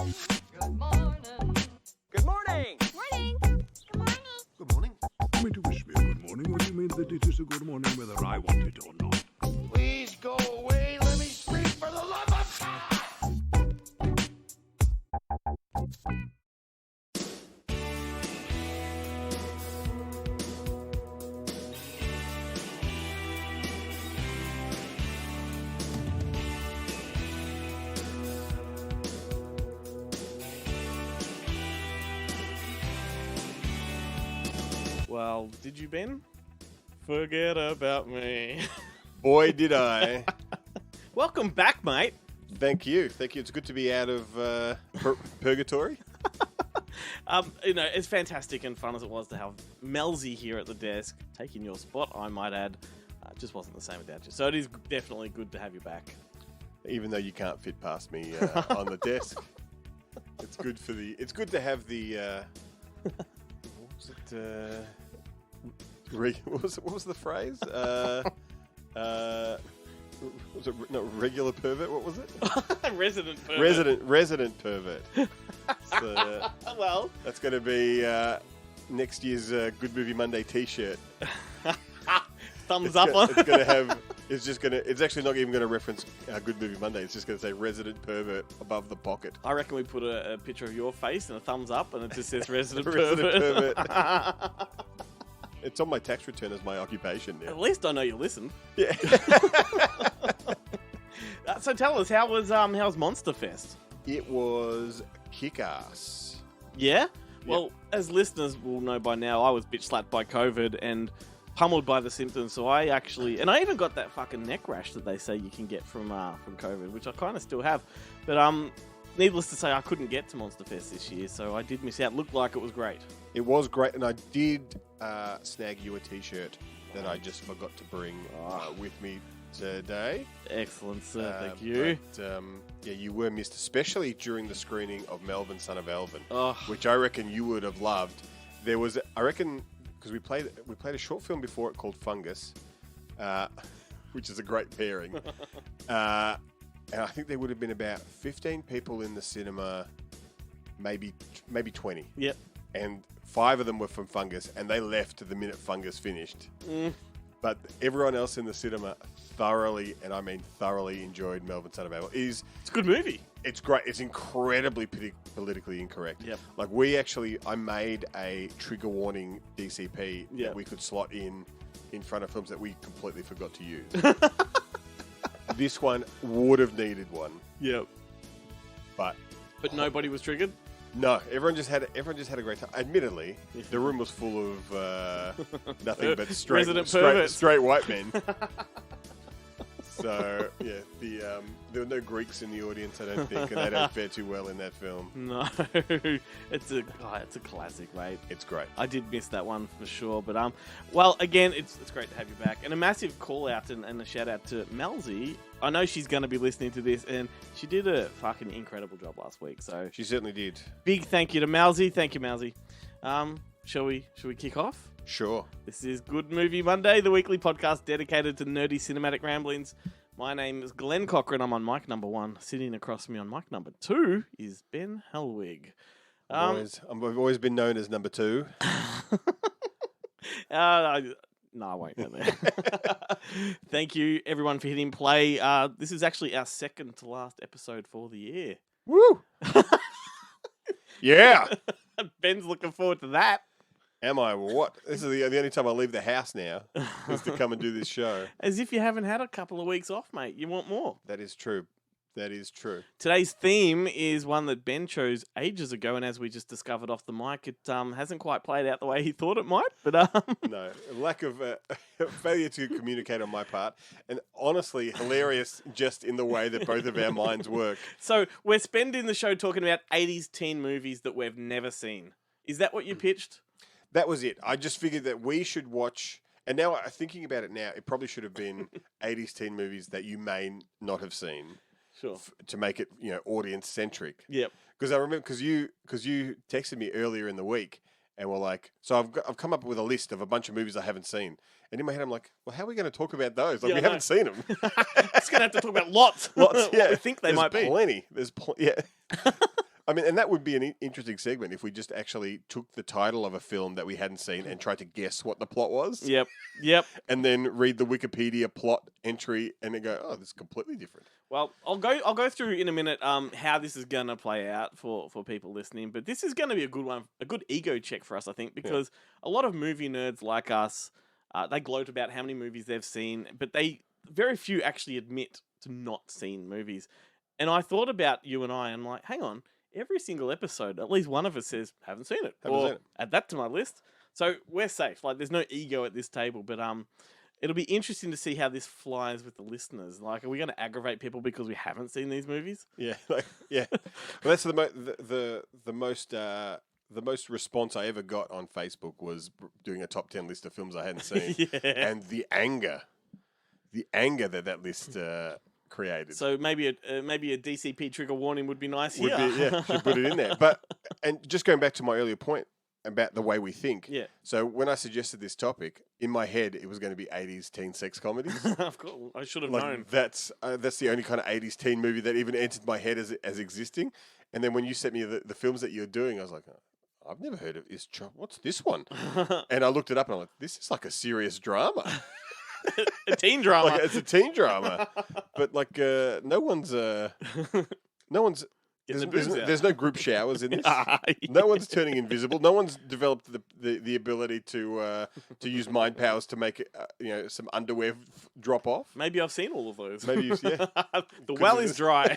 Good morning. Good morning. Morning. Good morning. Good morning. You mean to wish me a good morning, or do you mean that it is a good morning whether I want it or not? Please go away. Let me speak for the love of God. Well, did you, Ben? Forget about me. Boy, did I. Welcome back, mate. Thank you. Thank you. It's good to be out of purgatory. It's fantastic and fun as it was to have Melzy here at the desk, taking your spot, I might add. It just wasn't the same without you. So it is definitely good to have you back. Even though you can't fit past me on the desk. It's good for the... It's good to have the... what was it? What was the phrase? Was it regular pervert? What was it? Resident pervert. Resident pervert. So, Well, that's going to be next year's Good Movie Monday T-shirt. thumbs up on. It's going to have. It's actually not even going to reference Good Movie Monday. It's just going to say Resident Pervert above the pocket. I reckon we put a picture of your face and a thumbs up, and it just says Resident Resident pervert. It's on my tax return as my occupation At now. least I know you listened. Yeah. So tell us, how's Monster Fest? It was kick-ass. Yeah? Well, as listeners will know by now, I was bitch slapped by COVID and pummeled by the symptoms. So I even got that fucking neck rash that they say you can get from COVID, which I kind of still have. But needless to say, I couldn't get to Monster Fest this year, so I did miss out. Looked like it was great. It was great, and I did snag you a T-shirt that I just forgot to bring with me today. Excellent, sir. Thank you. But, you were missed, especially during the screening of Melvin, Son of Elvin, Oh. which I reckon you would have loved. There was, I reckon, because we played a short film before it called Fungus, which is a great pairing. And I think there would have been about 15 people in the cinema, maybe 20. Yep. And 5 of them were from Fungus, and they left the minute Fungus finished. But everyone else in the cinema thoroughly, and I mean thoroughly, enjoyed Melvin, Son of Elvin. It's a good movie. It's great. It's incredibly politically incorrect. Yep. Like I made a trigger warning DCP that we could slot in front of films that we completely forgot to use. This one would have needed one. Yep. But nobody was triggered? no, everyone just had a great time. Admittedly, the room was full of nothing but Resident perverts. straight white men. So yeah, there were no Greeks in the audience, I don't think, and they don't fare too well in that film. No. It's a classic, mate. It's great. I did miss that one for sure, but well, again, it's great to have you back, and a massive call out and a shout out to Melzy. I know she's going to be listening to this, and she did a fucking incredible job last week. So She certainly did. big thank you to Melzy. Thank you, Melzy. Shall we kick off? Sure. This is Good Movie Monday, the weekly podcast dedicated to nerdy cinematic ramblings. My name is Glenn Cochran. I'm on mic number 1. Sitting across from me on mic number 2 is Ben Hellwig. I've always been known as number 2. No, I won't go there. Thank you, everyone, for hitting play. This is actually our second to last episode for the year. Woo! Yeah. Ben's looking forward to that. Am I? What? This is the only time I leave the house now is to come and do this show. As if you haven't had a couple of weeks off, mate. You want more. That is true. That is true. Today's theme is one that Ben chose ages ago, and as we just discovered off the mic, it hasn't quite played out the way he thought it might. But No, lack of failure to communicate on my part, and honestly, hilarious just in the way that both of our minds work. So we're spending the show talking about 80s teen movies that we've never seen. Is that what you pitched? That was it. I just figured that we should watch, and now thinking about it now, it probably should have been 80s teen movies that you may not have seen. Sure. To make it, audience centric. Yep. Because I remember, because you texted me earlier in the week, and we're like, so I've come up with a list of a bunch of movies I haven't seen, and in my head I'm like, well, how are we going to talk about those? Like, Yeah, we I know. haven't seen them. It's going to have to talk about lots. Lots. Yeah. We think they There's might be. plenty. Yeah. I mean, and that would be an interesting segment if we just actually took the title of a film that we hadn't seen and tried to guess what the plot was. Yep. Yep. And then read the Wikipedia plot entry and then go, oh, this is completely different. Well, I'll go through in a minute how this is going to play out for people listening, but this is going to be a good one, a good ego check for us, I think, because a lot of movie nerds like us, they gloat about how many movies they've seen, but very few actually admit to not seeing movies. And I thought about you and I'm like, hang on, every single episode, at least one of us says, haven't seen it. Haven't seen it. Add that to my list. So we're safe. Like, there's no ego at this table, but it'll be interesting to see how this flies with the listeners. Like, are we going to aggravate people because we haven't seen these movies? Yeah, yeah. Well, that's the most response I ever got on Facebook was doing a top 10 list of films I hadn't seen, and the anger that list created. So maybe a DCP trigger warning would be nice Would here. be, should put it in there. But and just going back to my earlier point about the way we think. Yeah. So when I suggested this topic, in my head it was going to be 80s teen sex comedies. Of course, I should have Like known. that's the only kind of 80s teen movie that even entered my head as existing. And then when you sent me the films that you're doing, I was like, oh, I've never heard of this. What's this one? And I looked it up and I'm like, this is like a serious drama. A teen drama. Like it's a teen drama, but like no one's. Get the booze out. There's no group showers in this. No one's turning invisible. No one's developed the ability to use mind powers to make some underwear drop off. Maybe I've seen all of those. Maybe yeah. The well is dry.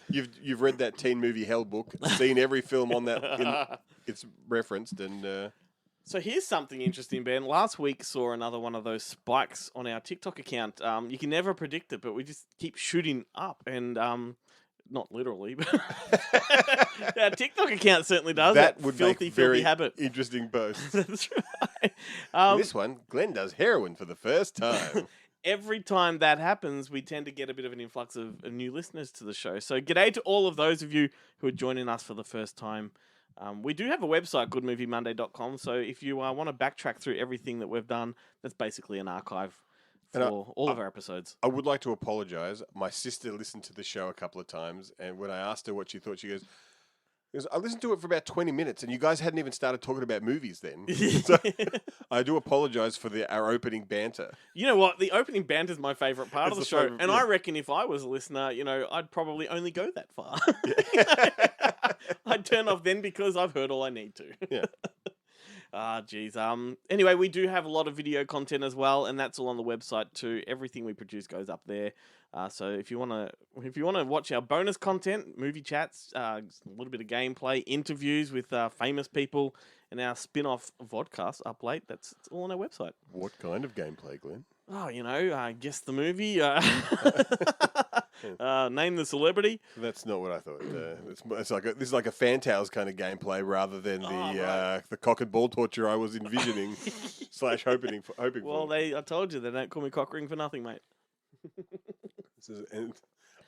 You've read that teen movie Hell book, seen every film on that. It's referenced and. So here's something interesting, Ben. Last week saw another one of those spikes on our TikTok account. You can never predict it, but we just keep shooting up, and not literally, but our TikTok account certainly does. That would filthy, make very filthy habit. interesting posts. That's right. This one, Glenn does heroin for the first time. Every time that happens, we tend to get a bit of an influx of new listeners to the show. So g'day to all of those of you who are joining us for the first time. We do have a website, goodmoviemonday.com, so if you want to backtrack through everything that we've done, that's basically an archive for all of our episodes. I would like to apologise. My sister listened to the show a couple of times, and when I asked her what she thought, she goes, I listened to it for about 20 minutes, and you guys hadn't even started talking about movies then. So I do apologise for our opening banter. You know what? The opening banter is my favourite part of It's the the show, favourite, and yeah. I reckon if I was a listener, I'd probably only go that far. I'd turn off then because I've heard all I need to. Yeah. Geez. Anyway, we do have a lot of video content as well, and that's all on the website too. Everything we produce goes up there. So if you wanna watch our bonus content, movie chats, a little bit of gameplay, interviews with famous people, and our spin-off vodcast up late, it's all on our website. What kind of gameplay, Glenn? Oh, guess the movie. Name the celebrity. That's not what I thought. This is like a Fantales kind of gameplay rather than the cock and ball torture I was envisioning / hoping Well, for. I told you they don't call me cock ring for nothing, mate. And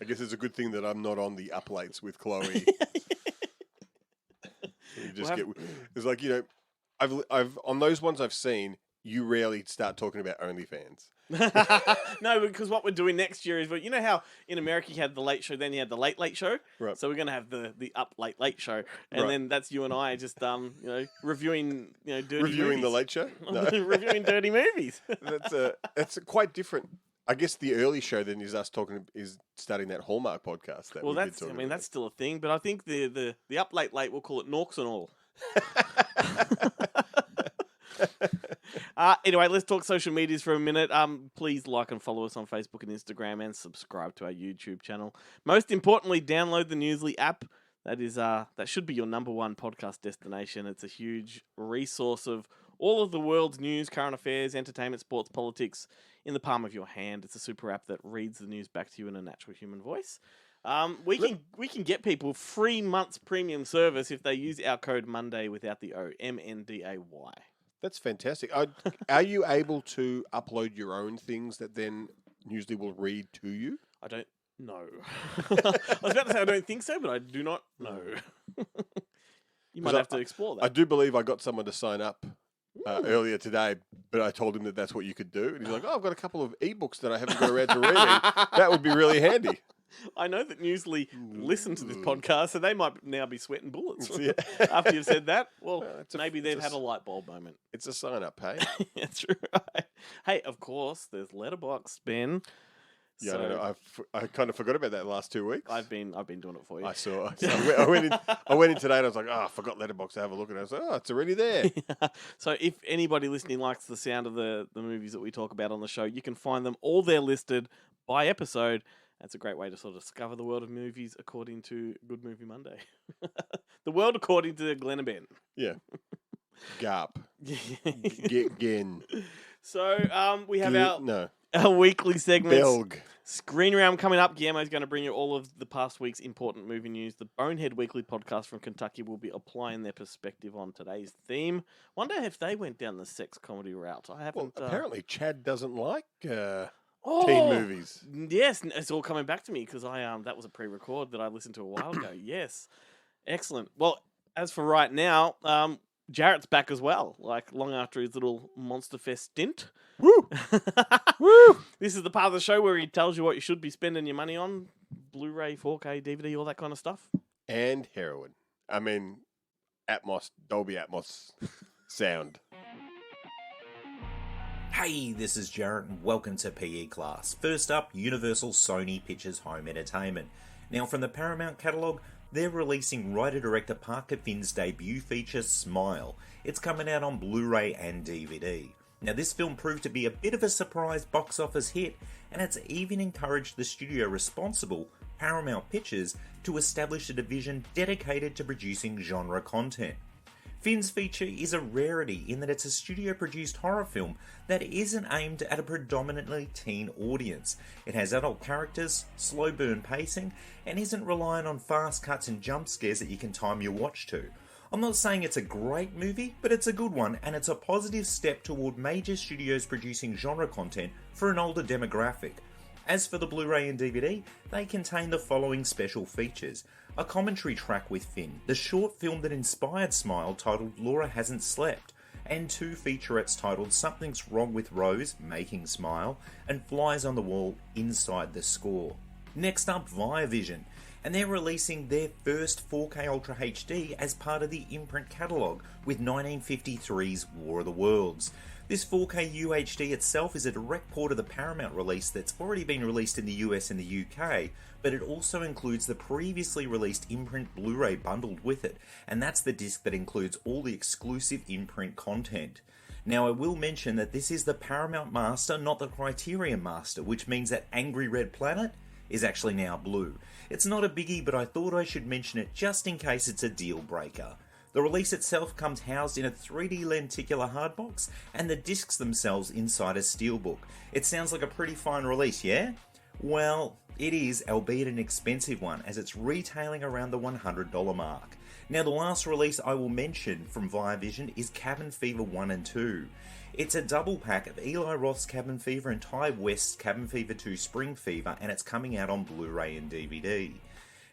I guess it's a good thing that I'm not on the up lates with Chloe. It's like I've on those ones I've seen. You rarely start talking about OnlyFans. No, because what we're doing next year is, you know how in America you had the late show, then you had the late late show. Right. So we're gonna have the up late show, and Right. then that's you and I just reviewing dirty Reviewing the movies. Late Show. No. Reviewing dirty movies. That's quite different. I guess the early show then is us starting that Hallmark podcast. Well, that's still a thing, but I think the up late we'll call it Norks and all. Anyway, let's talk social medias for a minute. Please like and follow us on Facebook and Instagram, and subscribe to our YouTube channel. Most importantly, download the Newsly app. That should be your number one podcast destination. It's a huge resource of all of the world's news, current affairs, entertainment, sports, politics in the palm of your hand. It's a super app that reads the news back to you in a natural human voice. We can get people 3 months premium service if they use our code Monday without the O, MNDAY. That's fantastic. Are you able to upload your own things that then Newsly will read to you? I don't know. I was about to say I don't think so, but I do not know. You might have to explore that. I do believe I got someone to sign up earlier today, but I told him that's what you could do. And he's like, I've got a couple of ebooks that I haven't got around to reading. That would be really handy. I know that Newsly listen to this podcast, so they might now be sweating bullets Yeah. after you've said that. Well, maybe it's they've a had a s- light bulb moment. It's a sign up, hey? That's right. Hey, of course, there's Letterboxd, Ben. Yeah, So I don't know. I kind of forgot about that the last 2 weeks. I've been doing it for you. I saw. I went in today and I was like, I forgot Letterboxd to have a look, and I was like, it's already there. So if anybody listening likes the sound of the movies that we talk about on the show, you can find them all there listed by episode. That's a great way to sort of discover the world of movies according to Good Movie Monday. The world according to Glenn and Ben. Yeah. Garp. Gen. So we have No. our weekly segments. Belg. Screen Round coming up. Guillermo's going to bring you all of the past week's important movie news. The Bonehead Weekly podcast from Kentucky will be applying their perspective on today's theme. Wonder if they went down the sex comedy route. I Well, haven't. apparently Chad doesn't like teen Oh! movies. Yes, it's all coming back to me because that was a pre-record that I listened to a while ago. Yes, excellent. Well, as for right now, Jarrett's back as well. Like long after his little Monster Fest stint. Woo! Woo! This is the part of the show where he tells you what you should be spending your money on: Blu-ray, 4K, DVD, all that kind of stuff. And heroin. I mean, Dolby Atmos sound. Hey, this is Jarrett and welcome to PE Class. First up, Universal Sony Pictures Home Entertainment. Now from the Paramount catalogue, they're releasing writer-director Parker Finn's debut feature, Smile. It's coming out on Blu-ray and DVD. Now this film proved to be a bit of a surprise box office hit, and it's even encouraged the studio responsible, Paramount Pictures, to establish a division dedicated to producing genre content. Finn's feature is a rarity in that it's a studio-produced horror film that isn't aimed at a predominantly teen audience. It has adult characters, slow burn pacing, and isn't reliant on fast cuts and jump scares that you can time your watch to. I'm not saying it's a great movie, but it's a good one, and it's a positive step toward major studios producing genre content for an older demographic. As for the Blu-ray and DVD, they contain the following special features. A commentary track with Finn, the short film that inspired Smile titled Laura Hasn't Slept, and 2 featurettes titled Something's Wrong with Rose, Making Smile, and Flies on the Wall, Inside the Score. Next up, Viavision, and they're releasing their first 4K Ultra HD as part of the imprint catalogue with 1953's War of the Worlds. This 4K UHD itself is a direct port of the Paramount release that's already been released in the US and the UK, but it also includes the previously released imprint Blu-ray bundled with it, and that's the disc that includes all the exclusive imprint content. Now I will mention that this is the Paramount Master, not the Criterion Master, which means that Angry Red Planet is actually now blue. It's not a biggie, but I thought I should mention it just in case it's a deal breaker. The release itself comes housed in a 3D lenticular hardbox, and the discs themselves inside a steelbook. It sounds like a pretty fine release, yeah? Well, it is, albeit an expensive one, as it's retailing around the $100 mark. Now the last release I will mention from Viavision is Cabin Fever 1 and 2. It's a double pack of Eli Roth's Cabin Fever and Ty West's Cabin Fever 2 Spring Fever, and it's coming out on Blu-ray and DVD.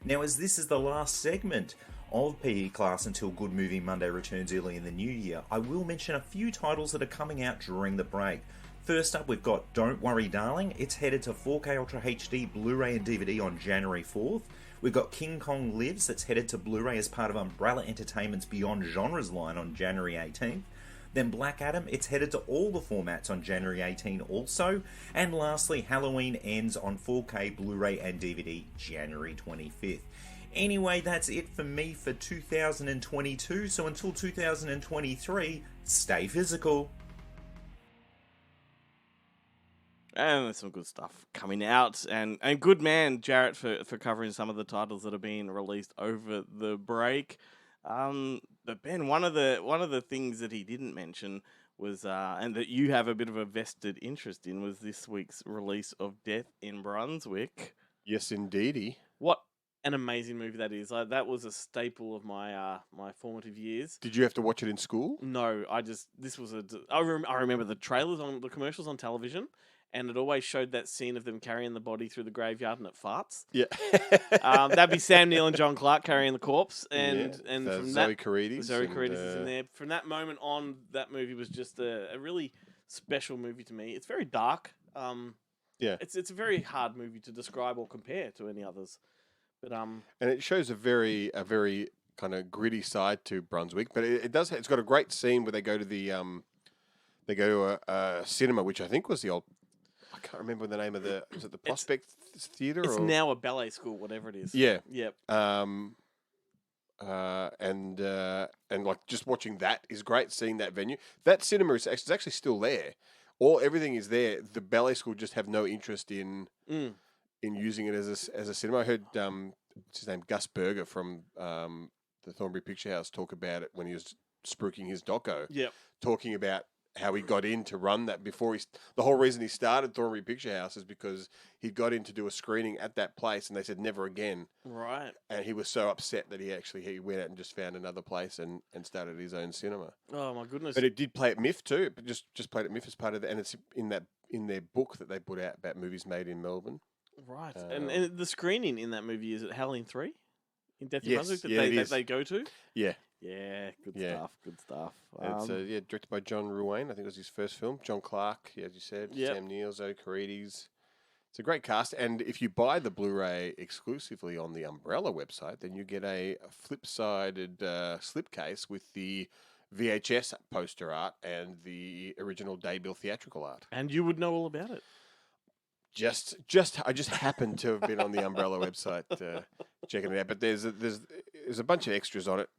Now as this is the last segment of PE Class until Good Movie Monday returns early in the new year, I will mention a few titles that are coming out during the break. First up, we've got Don't Worry Darling. It's headed to 4K Ultra HD, Blu-ray and DVD on January 4th. We've got King Kong Lives, that's headed to Blu-ray as part of Umbrella Entertainment's Beyond Genres line on January 18th. Then Black Adam, it's headed to all the formats on January 18 also. And lastly, Halloween Ends on 4K Blu-ray and DVD January 25th. Anyway, that's it for me for 2022, so until 2023, stay physical. And there's some good stuff coming out. And good man, Jarrett, for covering some of the titles that are being released over the break. But Ben, one of the things that he didn't mention was, and that you have a bit of a vested interest in, was this week's release of Death in Brunswick. Yes, indeedy. What an amazing movie that is! That was a staple of my my formative years. Did you have to watch it in school? No, I remember the trailers on the commercials on television, and it always showed that scene of them carrying the body through the graveyard and it farts. Yeah. That'd be Sam Neill and John Clark carrying the corpse, and from Zoe that, Carides. Zoe Carides is in there. From that moment on, that movie was just a really special movie to me. It's very dark. Yeah. It's a very hard movie to describe or compare to any others. But And it shows a very kind of gritty side to Brunswick, but it does. It's got a great scene where they go to a cinema, which I think was the old. I can't remember the name of the. Is it the Prospect Theatre? it's or? now a ballet school, whatever it is. Yeah. Yep. And like just watching that is great. Seeing that venue, that cinema is actually still there. Everything is there. The ballet school just have no interest in using it as a cinema. I heard what's his name, Gus Berger from the Thornbury Picture House talk about it when he was spruiking his doco. Yep. Talking about how he got in to run that before the whole reason he started Thornbury Picture House is because he got in to do a screening at that place and they said never again. Right. And he was so upset that he went out and just found another place and started his own cinema. Oh my goodness. But it did play at MIF too. But just played at MIF as part of that, and it's in their book that they put out about movies made in Melbourne. Right. And the screening in that movie is at Halloween 3 in Death in Yes. Brunswick Yeah, it that is. they go to. Yeah. Yeah, good Yeah. stuff. Good stuff. It's directed by John Ruane. I think it was his first film. John Clark, as you said. Yep. Sam Neill, Zoe Carides. It's a great cast. And if you buy the Blu-ray exclusively on the Umbrella website, then you get a flip-sided slipcase with the VHS poster art and the original Daybill theatrical art. and you would know all about it. I just happened to have been on the Umbrella website checking it out. But there's a bunch of extras on it.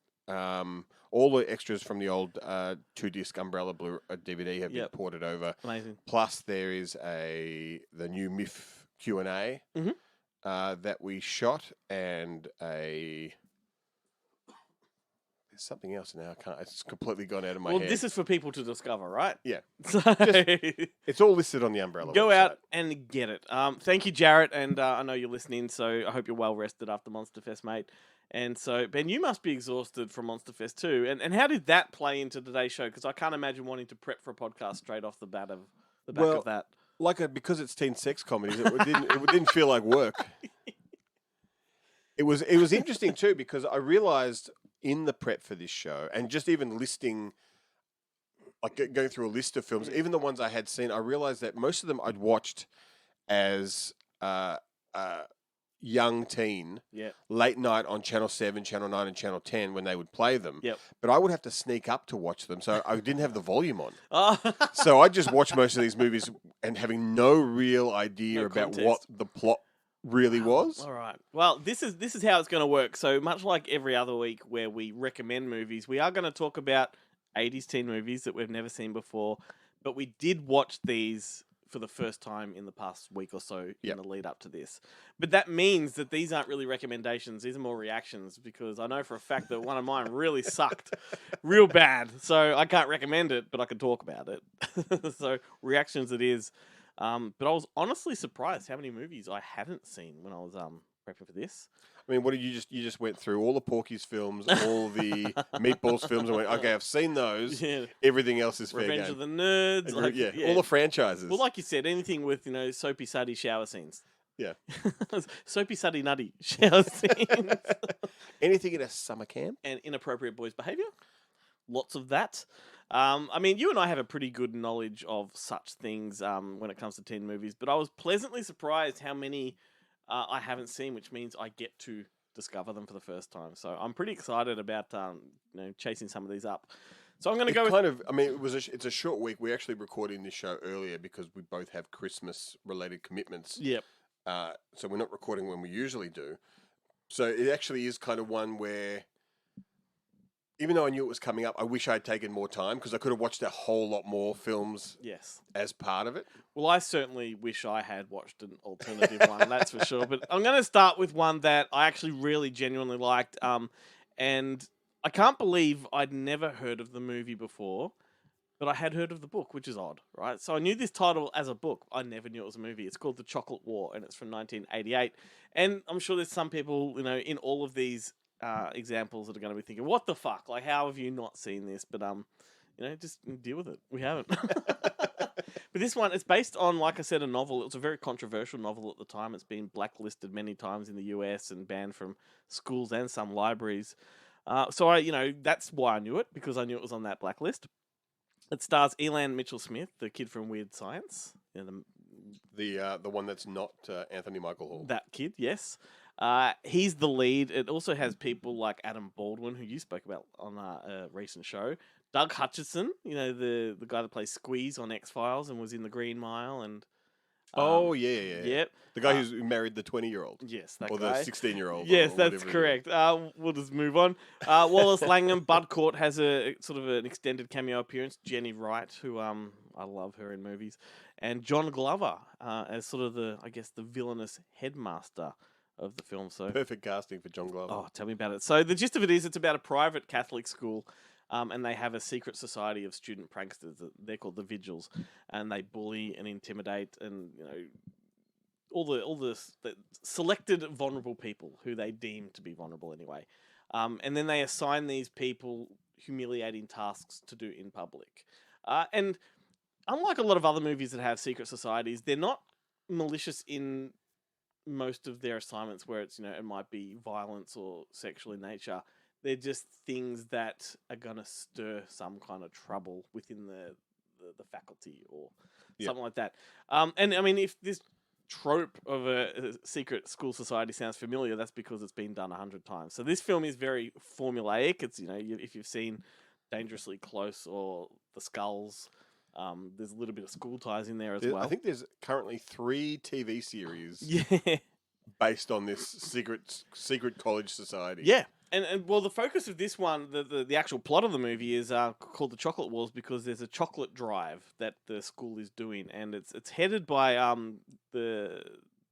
All the extras from the old 2-disc Umbrella DVD have been Yep. ported over. Amazing. Plus, there is the new MIF Q&A Mhm. that we shot, and there's something else now. It's completely gone out of my Well, head. this is for people to discover, right? Yeah. So It's all listed on the Umbrella go website. out and get it. Thank you, Jarrett, and I know you're listening, so I hope you're well rested after Monster Fest, mate. And so, Ben, you must be exhausted from Monster Fest too. And how did that play into today's show? Because I can't imagine wanting to prep for a podcast straight off the back of that. Because it's teen sex comedies, it didn't feel like work. It was interesting too because I realized in the prep for this show and just even listing, like going through a list of films, even the ones I had seen, I realized that most of them I'd watched as young teen, Yeah. late night on Channel 7, Channel 9 and Channel 10 when they would play them. Yep. But I would have to sneak up to watch them, so I didn't have the volume on. Oh. So I just watched most of these movies and having no real idea No about context. what the plot really was. All right. Well, this is how it's going to work. So much like every other week where we recommend movies, we are going to talk about 80s teen movies that we've never seen before. But we did watch these for the first time in the past week or so Yep. in the lead up to this. But that means that these aren't really recommendations. These are more reactions because I know for a fact that one of mine really sucked real bad. So I can't recommend it, but I can talk about it. So reactions it is. But I was honestly surprised how many movies I hadn't seen when I was prepping for this. I mean, what did you just went through all the Porky's films, all the Meatballs films, and went, okay, I've seen those. Yeah. Everything else is fair Revenge game. of the Nerds. Like, yeah, all the franchises. Well, like you said, anything with, soapy suddy shower scenes. Yeah. Soapy suddy nutty shower scenes. Anything in a summer camp? And inappropriate boys' behaviour. Lots of that. I mean, you and I have a pretty good knowledge of such things when it comes to teen movies, but I was pleasantly surprised how many I haven't seen, which means I get to discover them for the first time. So I'm pretty excited about chasing some of these up. So I'm going to go with... I mean, it's a short week. We're actually recording this show earlier because we both have Christmas-related commitments. Yep. So we're not recording when we usually do. So it actually is kind of one where, even though I knew it was coming up, I wish I had taken more time because I could have watched a whole lot more films Yes. as part of it. Well, I certainly wish I had watched an alternative one, that's for sure. But I'm going to start with one that I actually really genuinely liked. And I can't believe I'd never heard of the movie before, but I had heard of the book, which is odd, right? So I knew this title as a book. I never knew it was a movie. It's called The Chocolate War, and it's from 1988. And I'm sure there's some people, in all of these examples that are going to be thinking, what the fuck? Like, how have you not seen this? But, just deal with it. We haven't. But this one, it's based on, like I said, a novel. It was a very controversial novel at the time. It's been blacklisted many times in the US and banned from schools and some libraries. So that's why I knew it, because I knew it was on that blacklist. It stars Elan Mitchell Smith, the kid from Weird Science, the The one that's not Anthony Michael Hall. That kid, yes. He's the lead. It also has people like Adam Baldwin, who you spoke about on a recent show. Doug Hutchison, the guy that plays Squeeze on X-Files and was in The Green Mile. And yeah. Yep. The guy who's married the 20-year-old. Yes, that Or guy. the 16-year-old. Yes, or that's whatever it is. correct. We'll just move on. Wallace Langham, Bud Cort has a sort of an extended cameo appearance. Jenny Wright, who I love her in movies, and John Glover as sort of the villainous headmaster of the film. So Perfect casting for John Glover. oh, tell me about it. So the gist of it is, it's about a private Catholic school. And they have a secret society of student pranksters. They're called the Vigils, and they bully and intimidate, and all the selected vulnerable people who they deem to be vulnerable anyway. And then they assign these people humiliating tasks to do in public. And unlike a lot of other movies that have secret societies, they're not malicious in most of their assignments, where it's it might be violence or sexual in nature. They're just things that are going to stir some kind of trouble within the faculty or something like that. And I mean, if this trope of a secret school society sounds familiar, that's because it's been done 100 times. So this film is very formulaic. It's, if you've seen Dangerously Close or The Skulls, there's a little bit of school ties in there as well. I think there's currently 3 TV series yeah. based on this secret college society. Yeah. And well, the focus of this one, the actual plot of the movie is called The Chocolate Wars, because there's a chocolate drive that the school is doing, and it's headed by the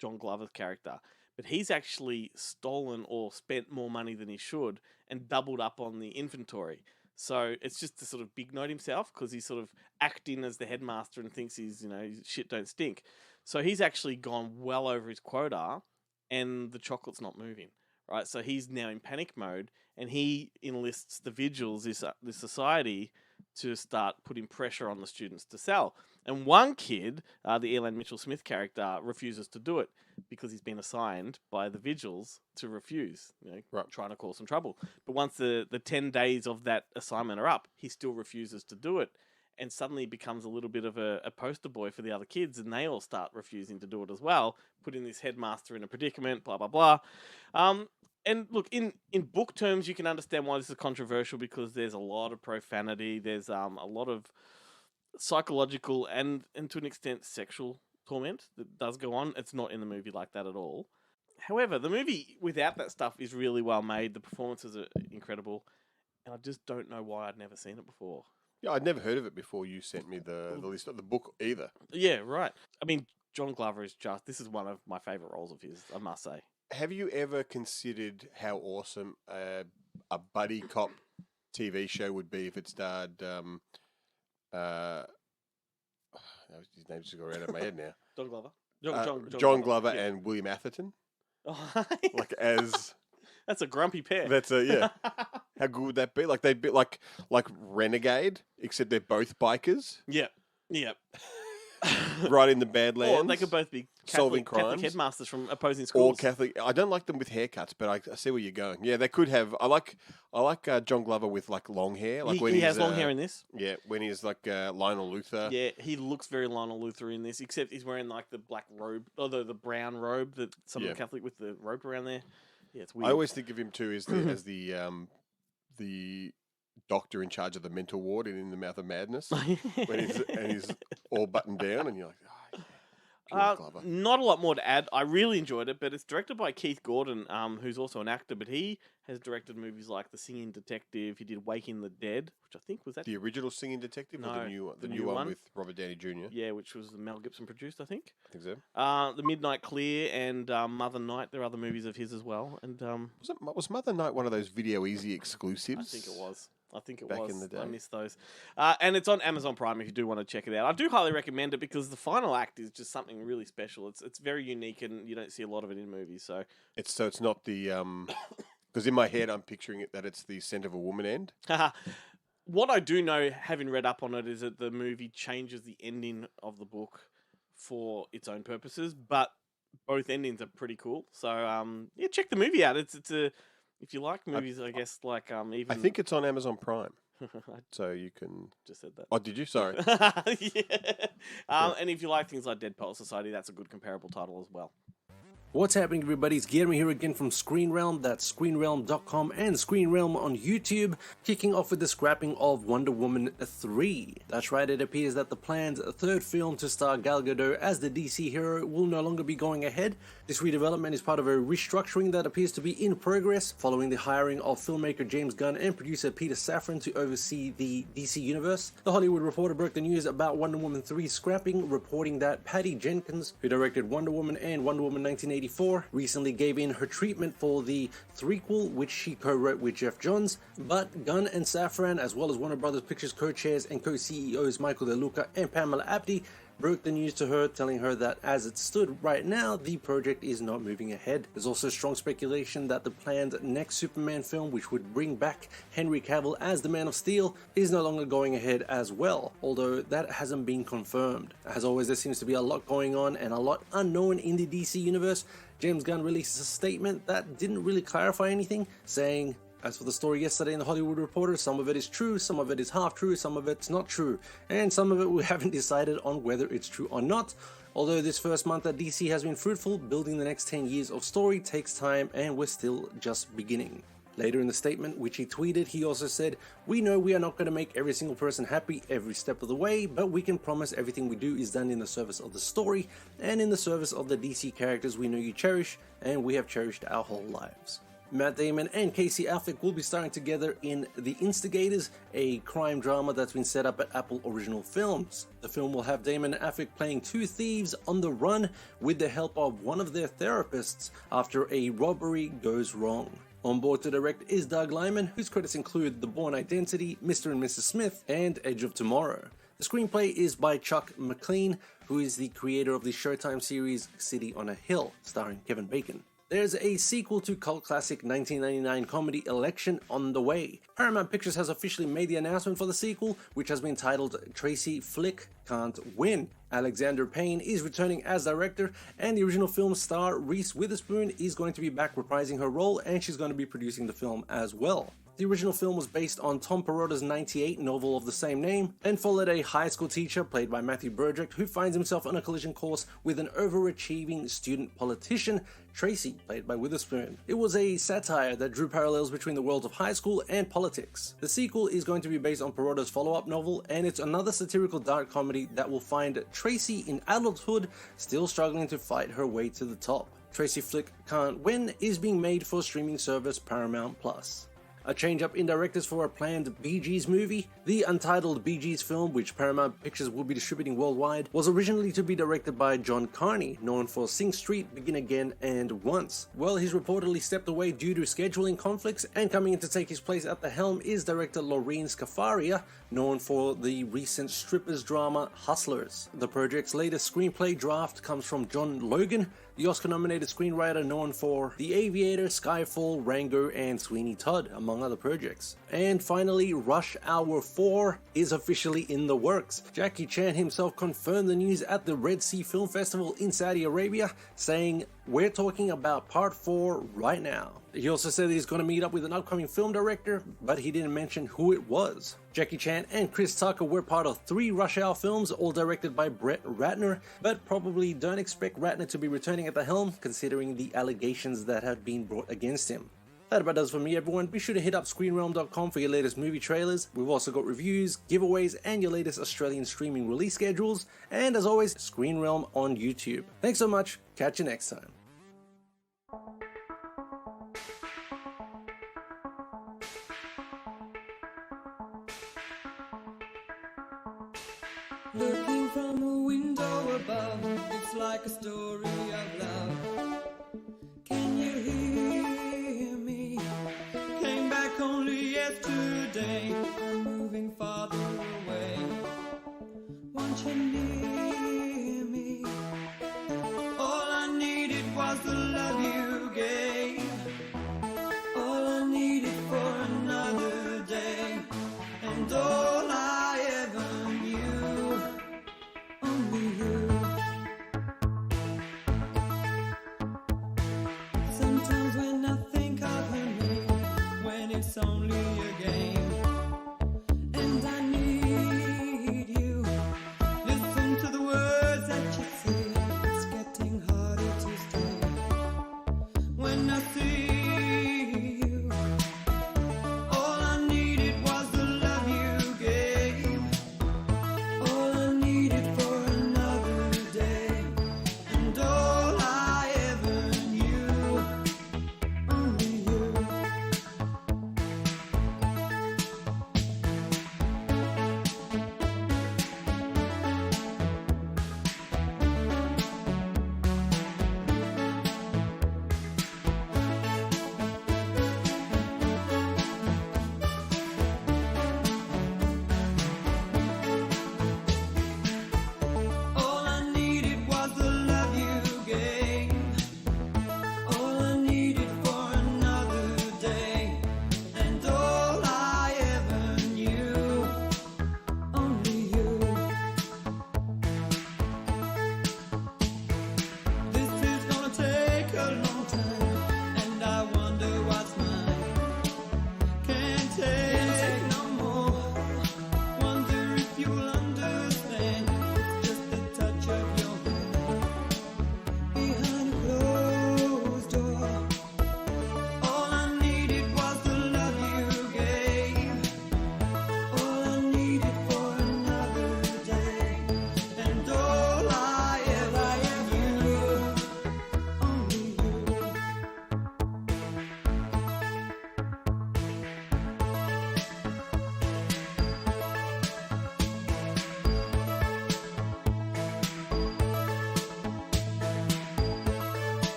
John Glover's character, but he's actually stolen or spent more money than he should and doubled up on the inventory. So it's just to sort of big note himself, because he's sort of acting as the headmaster and thinks he's shit don't stink. So he's actually gone well over his quota, and the chocolate's not moving. Right, so he's now in panic mode, and he enlists the Vigils, this society, to start putting pressure on the students to sell. And one kid, the Elan Mitchell-Smith character, refuses to do it because he's been assigned by the Vigils to refuse, trying to cause some trouble. But once the 10 days of that assignment are up, he still refuses to do it, and suddenly becomes a little bit of a poster boy for the other kids, and they all start refusing to do it as well, putting this headmaster in a predicament, blah, blah, blah. And look, in book terms, you can understand why this is controversial, because there's a lot of profanity, there's a lot of psychological and to an extent sexual torment that does go on. It's not in the movie like that at all. However, the movie without that stuff is really well made. The performances are incredible, and I just don't know why I'd never seen it before. Yeah, I'd never heard of it before you sent me the list of the book either. Yeah, right. I mean, John Glover this is one of my favourite roles of his, I must say. Have you ever considered how awesome a buddy cop TV show would be if it starred his name's just got out of my head now. John Glover? John Glover Yeah. and William Atherton. Oh, Like as that's a grumpy pair. that's yeah. How good would that be? Like they'd be like Renegade, except they're both bikers, Yep. Yep. right in the Badlands. Or they could both be solving Catholic crimes. headmasters from opposing Or schools. Catholic. I don't like them with haircuts, but I see where you're going. Yeah, they could have. I like John Glover with like long hair. Like when he he's, has long hair in this. Yeah, when he's like Lionel Luther. Yeah, he looks very Lionel Luther in this, except he's wearing like the black robe, although the brown robe that some of Yeah. the Catholic with the rope around there. Yeah, it's weird. I always think of him too as the doctor in charge of the mental ward in The Mouth of Madness when he's all buttoned down, and you're like, oh, yeah, John Glover. Not a lot more to add. I really enjoyed it, but it's directed by Keith Gordon, who's also an actor, but he has directed movies like The Singing Detective. He did Waking the Dead, which I think was that. The original Singing Detective, or No, the new the new new one one. with Robert Downey Jr. Yeah, which was Mel Gibson produced, I think. I think so. The Midnight Clear and Mother Night. There are other movies of his as well, and Was Mother Night one of those Video Easy exclusives? I think it was. Back was. in the day. I missed those. And it's on Amazon Prime if you do want to check it out. I do highly recommend it because the final act is just something really special. It's very unique, and you don't see a lot of it in movies. So It's not the because in my head I'm picturing it that it's the scent of a woman end. what I do know, having read up on it, is that the movie changes the ending of the book for its own purposes, but both endings are pretty cool. So yeah, check the movie out. It's a if you like movies, I guess like even I think it's on Amazon Prime. So you can. Just said that. Oh, did you? Sorry. Yeah. And if you like things like Dead Poet Society, that's a good comparable title as well. What's happening, everybody? It's Guillermo here again from Screen Realm. That's screenrealm.com and Screen Realm on YouTube. Kicking off with the scrapping of Wonder Woman 3. That's right, it appears that the planned third film to star Gal Gadot as the DC hero will no longer be going ahead. This redevelopment is part of a restructuring that appears to be in progress following the hiring of filmmaker James Gunn and producer Peter Safran to oversee the DC universe. The Hollywood Reporter broke the news about Wonder Woman 3 scrapping, reporting that Patty Jenkins, who directed Wonder Woman and Wonder Woman 1984, recently gave in her treatment for the threequel, which she co-wrote with Jeff Johns, but Gunn and Safran, as well as Warner Brothers Pictures co-chairs and co-CEOs Michael DeLuca and Pamela Abdi, broke the news to her, telling her that as it stood right now, the project is not moving ahead. There's also strong speculation that the planned next Superman film, which would bring back Henry Cavill as the Man of Steel, is no longer going ahead as well, although that hasn't been confirmed. As always, there seems to be a lot going on and a lot unknown in the DC universe. James Gunn releases a statement that didn't really clarify anything, saying, "As for the story yesterday in the Hollywood Reporter, some of it is true, some of it is half true, some of it's not true, and some of it we haven't decided on whether it's true or not. Although this first month at DC has been fruitful, building the next 10 years of story takes time and we're still just beginning." Later in the statement, which he tweeted, he also said, "We know we are not going to make every single person happy every step of the way, but we can promise everything we do is done in the service of the story and in the service of the DC characters we know you cherish and we have cherished our whole lives." Matt Damon and Casey Affleck will be starring together in The Instigators, a crime drama that's been set up at Apple Original Films. The film will have Damon and Affleck playing two thieves on the run with the help of one of their therapists after a robbery goes wrong. On board to direct is Doug Liman, whose credits include The Bourne Identity, Mr. and Mrs. Smith, and Edge of Tomorrow. The screenplay is by Chuck McLean, who is the creator of the Showtime series City on a Hill, starring Kevin Bacon. There's a sequel to cult classic 1999 comedy Election on the way. Paramount Pictures has officially made the announcement for the sequel, which has been titled Tracy Flick Can't Win. Alexander Payne is returning as director, and the original film star Reese Witherspoon is going to be back reprising her role, and she's going to be producing the film as well. The original film was based on Tom Perotta's '98 novel of the same name, and followed a high school teacher played by Matthew Broderick who finds himself on a collision course with an overachieving student politician, Tracy, played by Witherspoon. It was a satire that drew parallels between the worlds of high school and politics. The sequel is going to be based on Perotta's follow-up novel, and it's another satirical dark comedy that will find Tracy in adulthood still struggling to fight her way to the top. Tracy Flick Can't Win is being made for streaming service Paramount+. A change-up in directors for a planned Bee Gees movie. The untitled Bee Gees film, which Paramount Pictures will be distributing worldwide, was originally to be directed by John Carney, known for Sing Street, Begin Again, and Once. Well, he's reportedly stepped away due to scheduling conflicts, and coming in to take his place at the helm is director Lorene Scafaria, known for the recent strippers drama Hustlers. The project's latest screenplay draft comes from John Logan, the Oscar-nominated screenwriter known for The Aviator, Skyfall, Rango, and Sweeney Todd, among other projects. And finally, Rush Hour 4 is officially in the works. Jackie Chan himself confirmed the news at the Red Sea Film Festival in Saudi Arabia, saying, "We're talking about Part 4 right now." He also said he's going to meet up with an upcoming film director, but he didn't mention who it was. Jackie Chan and Chris Tucker were part of 3 Rush Hour films, all directed by Brett Ratner, but probably don't expect Ratner to be returning at the helm, considering the allegations that had been brought against him. That about does for me, everyone. Be sure to hit up screenrealm.com for your latest movie trailers. We've also got reviews, giveaways, and your latest Australian streaming release schedules. And as always, Screen Realm on YouTube. Thanks so much. Catch you next time. Looking from a window above, it's like a story of love. Can you hear me? Came back only yesterday. I'm moving farther away. Want you near me? All I needed was the love you gave. All I needed for another day. And all I ever knew, only you.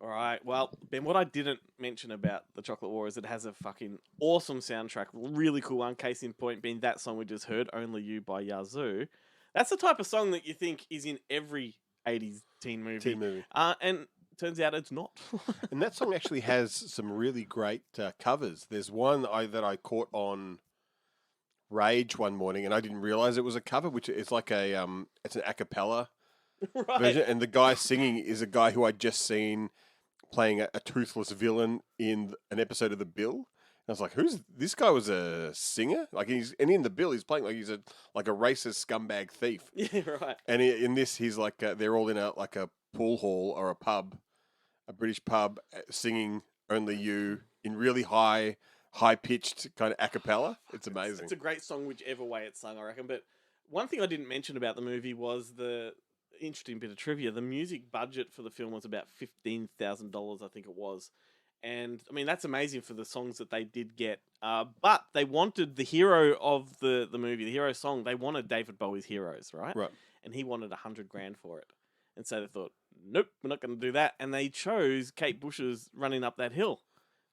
All right. Well, Ben, what I didn't mention about the Chocolate War is it has a fucking awesome soundtrack. Really cool one. Case in point being that song we just heard, Only You by Yazoo. That's the type of song that you think is in every 80s teen movie. And turns out it's not. And that song actually has some really great covers. There's one that I caught on Rage one morning, and I didn't realize it was a cover, which is like it's an a cappella Right. version, and the guy singing is a guy who I'd just seen playing a toothless villain in an episode of The Bill. And I was like, "Who's this guy? Was a singer? Like in The Bill, he's playing like he's a racist scumbag thief." Yeah, right. And in this, he's like they're all in a pool hall or a pub, a British pub, singing "Only You" in really high pitched kind of a cappella. It's amazing. It's a great song, whichever way it's sung, I reckon. But one thing I didn't mention about the movie was the interesting bit of trivia. The music budget for the film was about $15,000, I think it was. And I mean, that's amazing for the songs that they did get. But they wanted the hero of the movie, the hero song, they wanted David Bowie's Heroes, right? Right. And he wanted $100,000 for it. And so they thought, nope, we're not going to do that. And they chose Kate Bush's Running Up That Hill,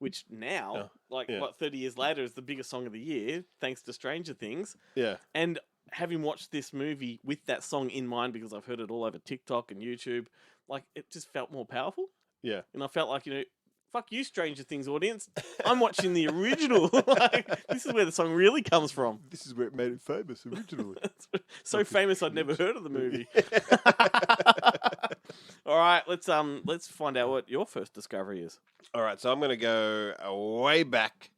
which now, 30 years later, is the biggest song of the year, thanks to Stranger Things. Yeah. And having watched this movie with that song in mind, because I've heard it all over TikTok and YouTube, like, it just felt more powerful. Yeah. And I felt like, fuck you, Stranger Things audience. I'm watching the original. Like, this is where the song really comes from. This is where it made it famous originally. So famous, I'd never heard of the movie. All right, let's find out what your first discovery is. All right, so I'm going to go way back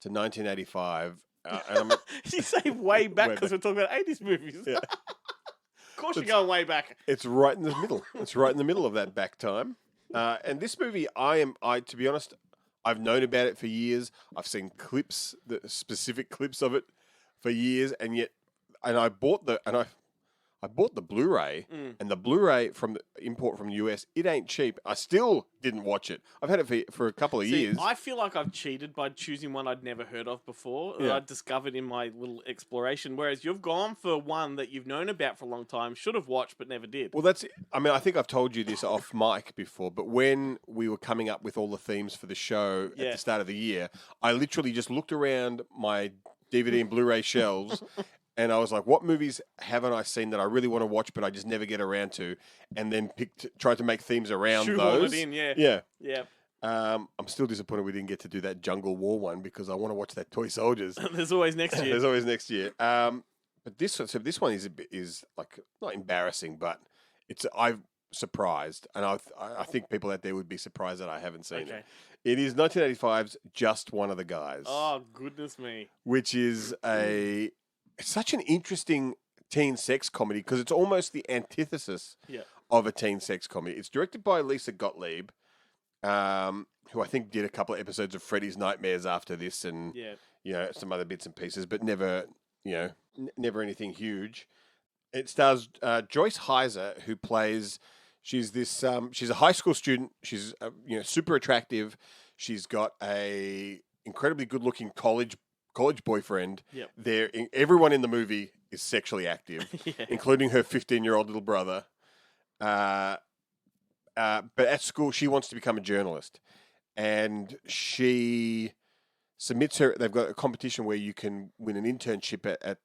to 1985. And You say way back Way because we're talking about 80s movies. Yeah. Of course you're going way back. it's right in the middle. It's right in the middle of that back time. And this movie, to be honest, I've known about it for years. I've seen clips, the specific clips of it for years, and I bought the Blu-ray, and the Blu-ray from the import from the US, it ain't cheap. I still didn't watch it. I've had it for a couple of years. I feel like I've cheated by choosing one I'd never heard of before that Yeah. I discovered in my little exploration, whereas you've gone for one that you've known about for a long time, should have watched but never did. Well, I think I've told you this off mic before, but when we were coming up with all the themes for the show at Yeah. the start of the year, I literally just looked around my DVD and Blu-ray shelves and I was like, what movies haven't I seen that I really want to watch but I just never get around to? And then tried to make themes around Shoehorn those. it in, yeah. Yeah. Yeah. I'm still disappointed we didn't get to do that Jungle War one because I want to watch that Toy Soldiers. There's always next year. There's always next year. But this one is like not embarrassing, but I'm surprised, and I think people out there would be surprised that I haven't seen Okay. it. It is 1985's Just One of the Guys, Oh, goodness me. which is it's such an interesting teen sex comedy because it's almost the antithesis Yeah. of a teen sex comedy. It's directed by Lisa Gottlieb, who I think did a couple of episodes of Freddy's Nightmares after this, and Yeah. some other bits and pieces, but never, never anything huge. It stars Joyce Heiser, who plays. She's a high school student. She's super attractive. She's got a incredibly good-looking college boyfriend. Yep. Everyone in the movie is sexually active, Yeah. including her 15-year-old little brother. But at school, she wants to become a journalist, and she submits her. They've got a competition where you can win an internship at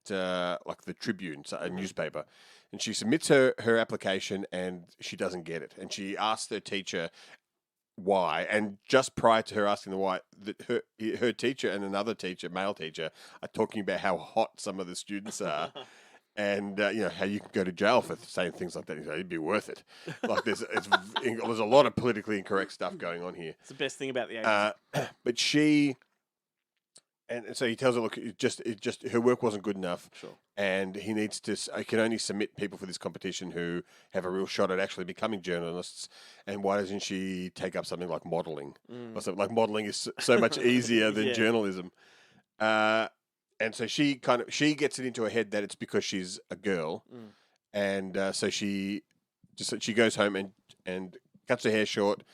like the Tribune, so a newspaper, and she submits her application, and she doesn't get it, and she asks her teacher why, and just prior to her asking the why, her teacher and another teacher, male teacher, are talking about how hot some of the students are. And how you can go to jail for saying things like that. It'd be worth it. Like there's a lot of politically incorrect stuff going on here. It's the best thing about the 80s. But she, and so he tells her, look, it just her work wasn't good enough, Sure. and he needs to. I can only submit people for this competition who have a real shot at actually becoming journalists. And why doesn't she take up something like modeling? Or something like modeling is so much easier than Yeah. journalism. And so she gets it into her head that it's because she's a girl, and so she goes home and cuts her hair short,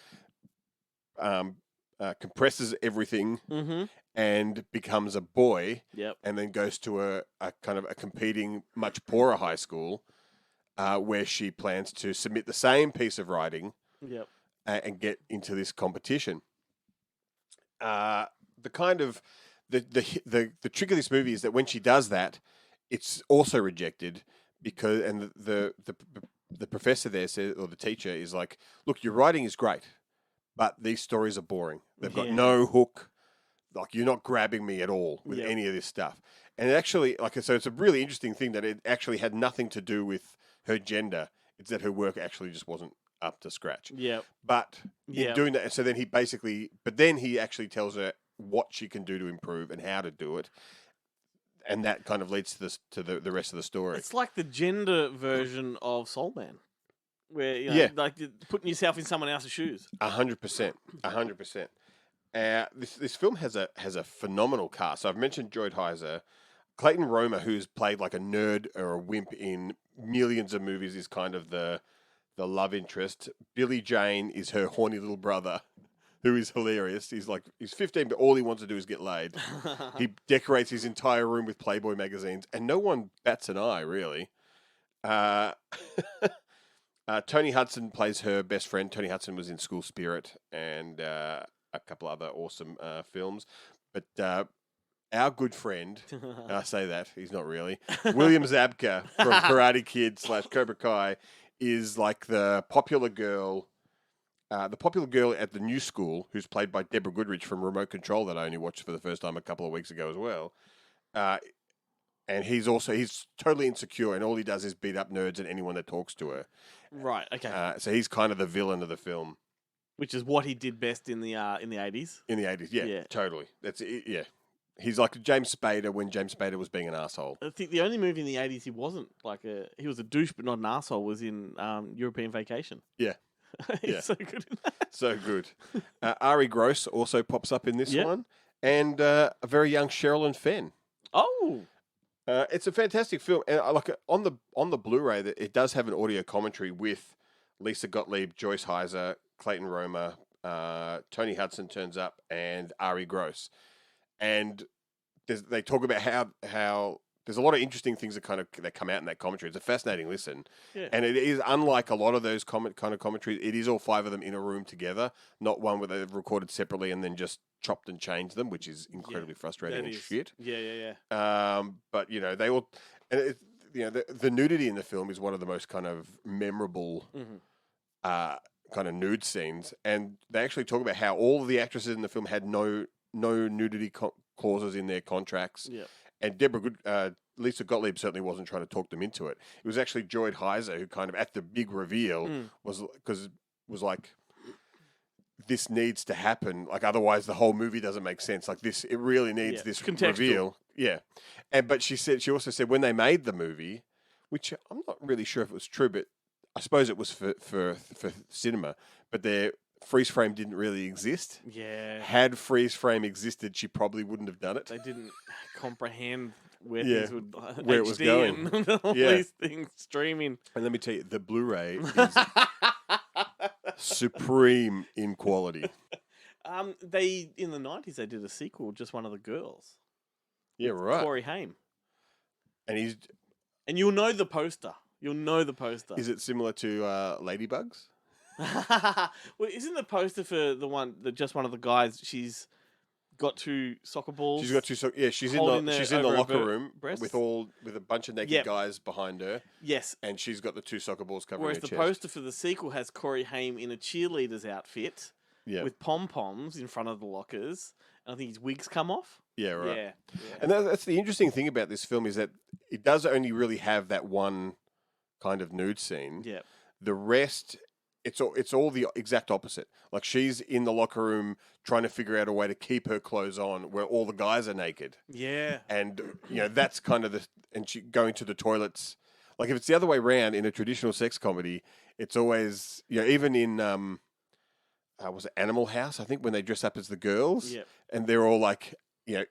compresses everything, Mm-hmm. and becomes a boy, Yep. and then goes to a kind of a competing, much poorer high school, where she plans to submit the same piece of writing Yep. and get into this competition. The kind of the trick of this movie is that when she does that, it's also rejected because the professor there says, or the teacher is like, look, your writing is great, but these stories are boring. They've got Yeah. no hook. Like, you're not grabbing me at all with Yep. any of this stuff. And it actually, so it's a really interesting thing that it actually had nothing to do with her gender. It's that her work actually just wasn't up to scratch. Yeah. But in Yeah. doing that, so then he actually tells her what she can do to improve and how to do it. And that kind of leads to the rest of the story. It's like the gender version of Soul Man, where you know, Yeah. like you're putting yourself in someone else's shoes. 100%. 100%. This film has a phenomenal cast. So I've mentioned Joyd Heiser. Clayton Roma, who's played like a nerd or a wimp in millions of movies, is kind of the love interest. Billy Jane is her horny little brother, who is hilarious. He's 15, but all he wants to do is get laid. He decorates his entire room with Playboy magazines, and no one bats an eye, really. Tony Hudson plays her best friend. Tony Hudson was in School Spirit and a couple other awesome films. But our good friend, and I say that, he's not really, William Zabka from Karate Kid / Cobra Kai is like the popular girl at the new school, who's played by Deborah Goodrich from Remote Control, that I only watched for the first time a couple of weeks ago as well. And he's totally insecure, and all he does is beat up nerds and anyone that talks to her. Right. Okay. So he's kind of the villain of the film Which is what he did best in the 80s. in the 80s. Yeah, Yeah. totally. That's it. Yeah. He's like James Spader when James Spader was being an asshole. I think the only movie in the 80s he wasn't he was a douche but not an asshole was in European Vacation. Yeah. He's Yeah. so good in that. So good. Ari Gross also pops up in this Yep. one, and a very young Sherilyn Fenn. Oh. It's a fantastic film, and on the Blu-ray, that it does have an audio commentary with Lisa Gottlieb, Joyce Heiser, Clayton Roma, Tony Hudson turns up, and Ari Gross, and they talk about how there's a lot of interesting things that come out in that commentary. It's a fascinating listen, Yeah. and it is unlike a lot of those kind of commentaries. It is all five of them in a room together, not one where they've recorded separately and then just chopped and changed them, which is incredibly frustrating That and is. shit. Yeah. But they all, and the nudity in the film is one of the most kind of memorable, kind of nude scenes, and they actually talk about how all of the actresses in the film had no nudity clauses in their contracts. Yeah. And Lisa Gottlieb certainly wasn't trying to talk them into it. It was actually Joyd Heiser who kind of at the big reveal was like, this needs to happen. Like, otherwise the whole movie doesn't make sense. Like this, it really needs Yeah, this contextual. reveal. Yeah. But she also said when they made the movie, which I'm not really sure if it was true, but I suppose it was for cinema, but their freeze frame didn't really exist. Yeah. Had freeze frame existed, she probably wouldn't have done it. They didn't comprehend where Yeah, things would where it was HD going. and all Yeah. these things streaming. And let me tell you, the Blu-ray is supreme in quality. They in the 90s they did a sequel, Just One of the Girls. Yeah, right. Corey Haim. And And you'll know the poster. You'll know the poster. is it similar to Ladybugs? Well, isn't the poster for just one of the guys? She's got two soccer balls. She's got two. She's in holding the the she's in the over her locker room breasts? with a bunch of naked Yep. guys behind her, Yes. and she's got the two soccer balls covering Whereas her the chest. poster for the sequel has Corey Haim in a cheerleader's outfit Yeah, with pom poms in front of the lockers, and I think his wig's come off. yeah, right. Yeah. And that's the interesting thing about this film is that it does only really have that one kind of nude scene. Yeah. The rest, it's all the exact opposite. Like, she's in the locker room trying to figure out a way to keep her clothes on where all the guys are naked. Yeah. And that's kind of and she going to the toilets. Like, if it's the other way around in a traditional sex comedy, it's always even in was it Animal House? I think when they dress up as the girls, Yep. and they're all like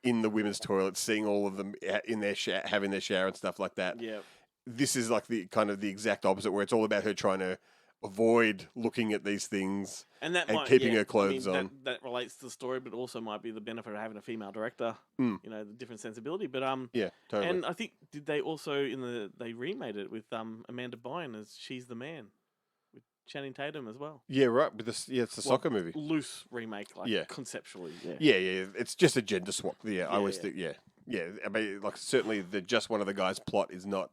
in the women's toilets, seeing all of them in their having their shower and stuff like that. Yeah. This is like the kind of the exact opposite, where it's all about her trying to avoid looking at these things And that and might, keeping yeah, her clothes I mean, on. That relates to the story, but also might be the benefit of having a female director. Mm. The different sensibility. But Yeah, totally. and I think did they also they remade it with Amanda Bynes as She's the Man with Channing Tatum as well. Yeah, right. But this, it's a soccer movie. Loose remake, like Yeah. conceptually. Yeah. Yeah. It's just a gender swap. Yeah, I always yeah. think. Yeah. I mean, like certainly the just one of the guys plot is not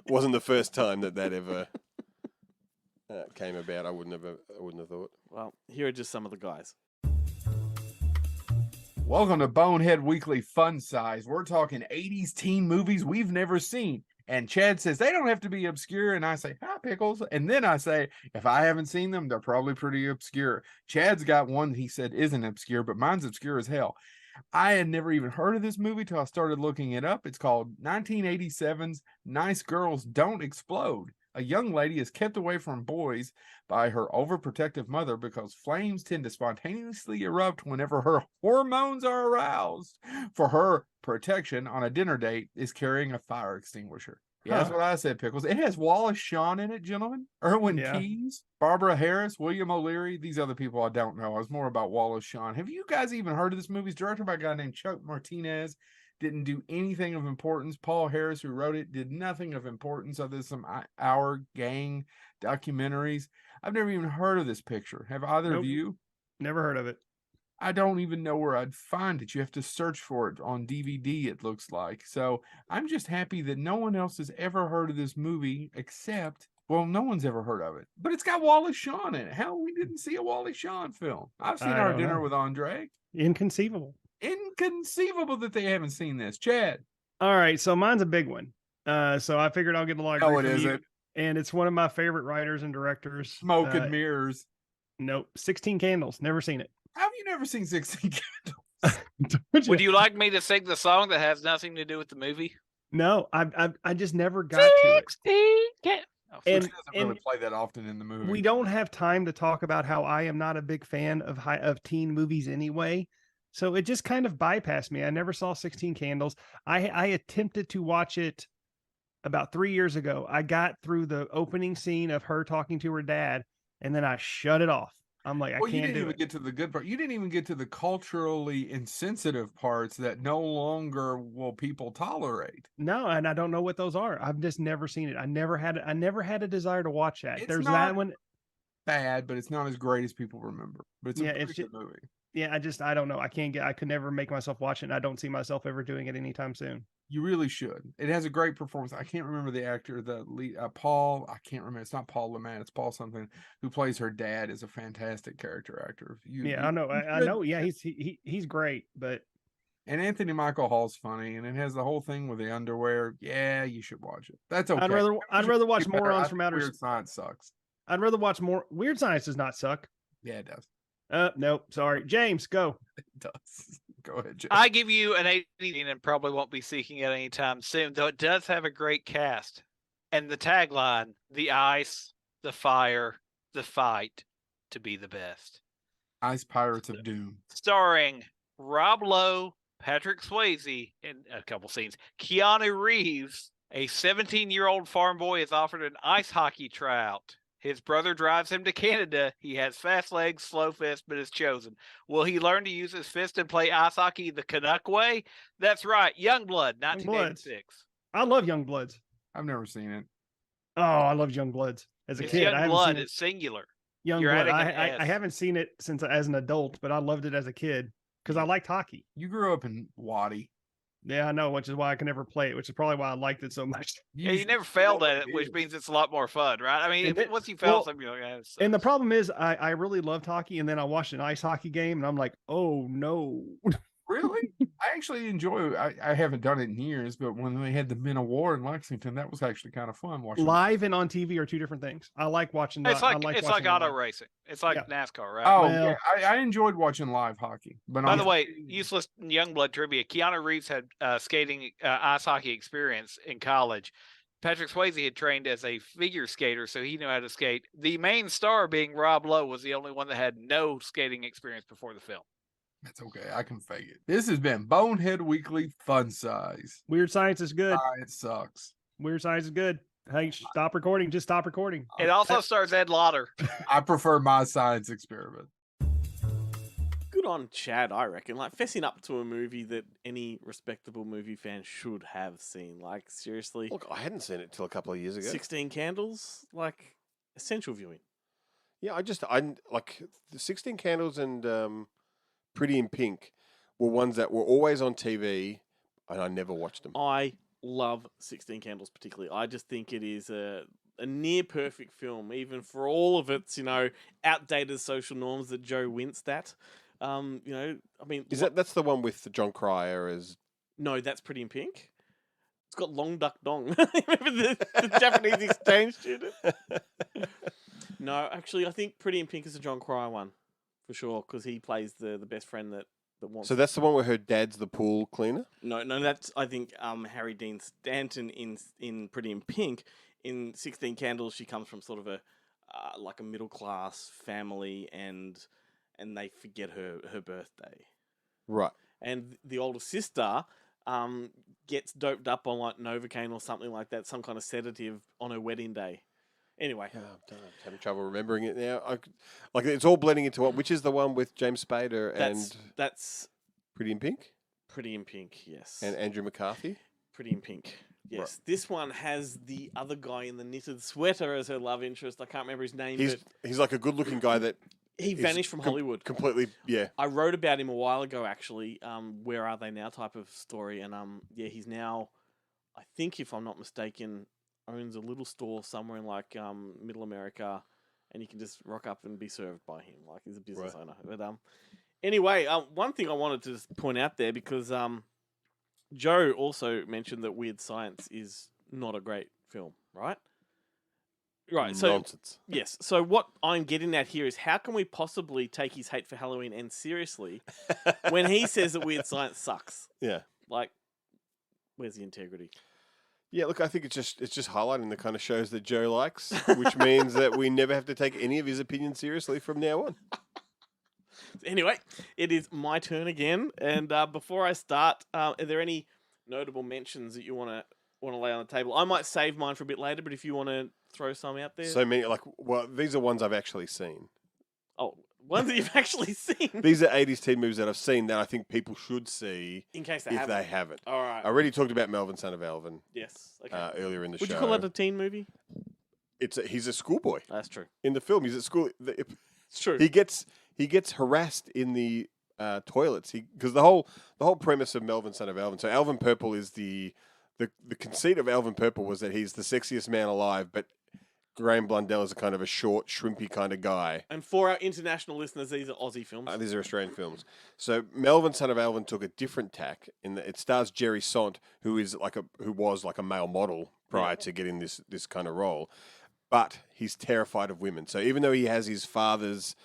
wasn't the first time that ever came about. I wouldn't have thought. Well, here are just some of the guys. Welcome to Bonehead Weekly Fun Size. We're talking 80s teen movies we've never seen. And Chad says they don't have to be obscure. And I say, hi, Pickles. And then I say, if I haven't seen them, they're probably pretty obscure. Chad's got one he said isn't obscure, but mine's obscure as hell. I had never even heard of this movie till I started looking it up. It's called 1987's Nice Girls Don't Explode. A young lady is kept away from boys by her overprotective mother because flames tend to spontaneously erupt whenever her hormones are aroused. For her protection on a dinner date is carrying a fire extinguisher. Yeah, that's what I said, Pickles. It has Wallace Shawn in it, gentlemen. Erwin Keyes, Barbara Harris, William O'Leary. These other people I don't know. I was more about Wallace Shawn. Have you guys even heard of this movie? It's directed by a guy named Chuck Martinez. Didn't do anything of importance. Paul Harris, who wrote it, did nothing of importance other than some Our Gang documentaries. I've never even heard of this picture. Have either of you? Never heard of it. I don't even know where I'd find it. You have to search for it on DVD, it looks like. So I'm just happy that no one else has ever heard of this movie except, well, no one's ever heard of it. But it's got Wallace Shawn in it. How we didn't see a Wallace Shawn film? I've seen I Our don't Dinner know. with Andre. Inconceivable. Inconceivable that they haven't seen this. Chad. All right, so mine's a big one. So I figured I'll get a lot of No, grief it from you. isn't. And it's one of my favorite writers and directors. Smoke and Mirrors. Nope. 16 Candles. Never seen it. How have you never seen 16 Candles? Would you like me to sing the song that has nothing to do with the movie? No, I just never got to it. 16 And, Which doesn't really play that often in the movie. we don't have time to talk about how I am not a big fan of teen movies anyway. So it just kind of bypassed me. I never saw 16 Candles. I attempted to watch it about 3 years ago. I got through the opening scene of her talking to her dad, and then I shut it off. I'm like, I Well, you can't didn't do even it. get to the good part. You didn't even get to the culturally insensitive parts that no longer will people tolerate. No, and I don't know what those are. I've just never seen it. I never had a desire to watch that. It's There's not that one. Bad, but it's not as great as people remember. But it's a Yeah, pretty it's good just- movie. Yeah, I don't know. I could never make myself watch it, and I don't see myself ever doing it anytime soon. You really should. It has a great performance. I can't remember the actor, the lead, Paul. I can't remember. It's not Paul LeMat. It's Paul something who plays her dad. Is a fantastic character actor. I know. I know. Yeah, he's great, but And Anthony Michael Hall's funny, and it has the whole thing with the underwear. Yeah, you should watch it. That's okay. I'd rather watch Be better. Morons I from think Outer. Weird Science sucks. I'd rather watch more. Weird Science does not suck. Yeah, it does. Nope. Sorry, James. Go. It does. Go ahead, Jay. I give you an 18 and probably won't be seeking it anytime soon, though it does have a great cast. And the tagline, the ice, the fire, the fight to be the best. Ice Pirates of Doom. Starring Rob Lowe, Patrick Swayze in a couple scenes, Keanu Reeves, a 17-year-old farm boy is offered an ice hockey tryout. His brother drives him to Canada. He has fast legs, slow fist, but is chosen. Will he learn to use his fist and play ice hockey the Canuck way? That's right. Youngblood, 1986. I love Young Bloods. I've never seen it. Oh, I loved Young Bloods as a It's kid. I haven't Youngblood. seen it. It's singular. Young you're Blood. adding an I S. haven't seen it since as an adult, but I loved it as a kid because I liked hockey. You grew up in Waddy. Yeah, I know, which is why I can never play it, which is probably why I liked it so much. Yeah, you never failed at it, which means it's a lot more fun, right? I mean, And it- once you fail well, something, you're like, "Ah, this And the sucks." problem is, I really loved hockey, and then I watched an ice hockey game, and I'm like, oh no. Really? I actually enjoy. I haven't done it in years, but when they had the Men of War in Lexington, that was actually kind of fun watching. Live and on TV are two different things. I like watching. It's I like it's watching like auto live. racing. It's like Yeah. NASCAR, right? Oh, Well- yeah, I enjoyed watching live hockey. But By on the way, useless Youngblood trivia. Keanu Reeves had skating ice hockey experience in college. Patrick Swayze had trained as a figure skater, so he knew how to skate. The main star, being Rob Lowe, was the only one that had no skating experience before the film. That's okay. I can fake it. This has been Bonehead Weekly Fun Size. Weird Science is good. It sucks. Weird Science is good. Hey, stop recording. Just stop recording. It also stars Ed Lauder. I prefer my science experiment. Good on Chad, I reckon. Like, fessing up to a movie that any respectable movie fan should have seen. Like, seriously. Look, I hadn't seen it till a couple of years ago. 16 Candles? Like, essential viewing. Yeah, I like the 16 Candles and Pretty in Pink were ones that were always on TV, and I never watched them. I love 16 Candles particularly. I just think it is a near perfect film, even for all of its, outdated social norms that Joe winced at. I mean, That's the one with John Cryer as? No, that's Pretty in Pink. It's got Long Duck Dong. Remember the Japanese exchange student? No, actually, I think Pretty in Pink is a John Cryer one for sure because he plays the best friend that wants. So that's the one where her dad's the pool cleaner? No, that's I think Harry Dean Stanton in Pretty in Pink. In 16 Candles, she comes from sort of a like a middle class family, and they forget her birthday. Right. And the older sister gets doped up on like Novocaine or something like that, some kind of sedative on her wedding day. Anyway, I'm having trouble remembering it now. Like it's all blending into one. Which is the one with James Spader and that's Pretty in Pink? Pretty in Pink, yes. And Andrew McCarthy? Pretty in Pink, yes. This one has the other guy in the knitted sweater as her love interest. I can't remember his name. He's like a good-looking guy that he vanished from Hollywood completely. Yeah, I wrote about him a while ago, actually. Where are they now? Type of story, and he's now, I think, if I'm not mistaken, owns a little store somewhere in like Middle America, and you can just rock up and be served by him. Like he's a business owner. But anyway, one thing I wanted to just point out there because Joe also mentioned that Weird Science is not a great film, right? Right. So nonsense. Yes. So what I'm getting at here is how can we possibly take his hate for Halloween and seriously when he says that Weird Science sucks? Yeah. Like, where's the integrity? Yeah, look, I think it's just highlighting the kind of shows that Joe likes, which means that we never have to take any of his opinions seriously from now on. Anyway, it is my turn again, and before I start, are there any notable mentions that you want to lay on the table? I might save mine for a bit later, but if you want to throw some out there, So many, these are ones I've actually seen. oh, ones that you've actually seen, These are 80s teen movies that I've seen that I think people should see in case they if haven't. they haven't. All right. I already talked about Melvin, Son of Alvin Yes. Okay. earlier in the Would show. you call that a teen movie? He's a schoolboy. That's true. In the film, he's at school. It's true. He gets harassed in the toilets. Because the whole premise of Melvin, Son of Alvin. So Alvin Purple is the conceit of Alvin Purple was that he's the sexiest man alive, but Graham Blundell is a kind of a short, shrimpy kind of guy. And for our international listeners, these are Aussie films. These are Australian films. So Melvin, Son of Alvin took a different tack in that it stars Jerry Sant, who was like a male model prior to getting this kind of role, but he's terrified of women. So even though he has his father's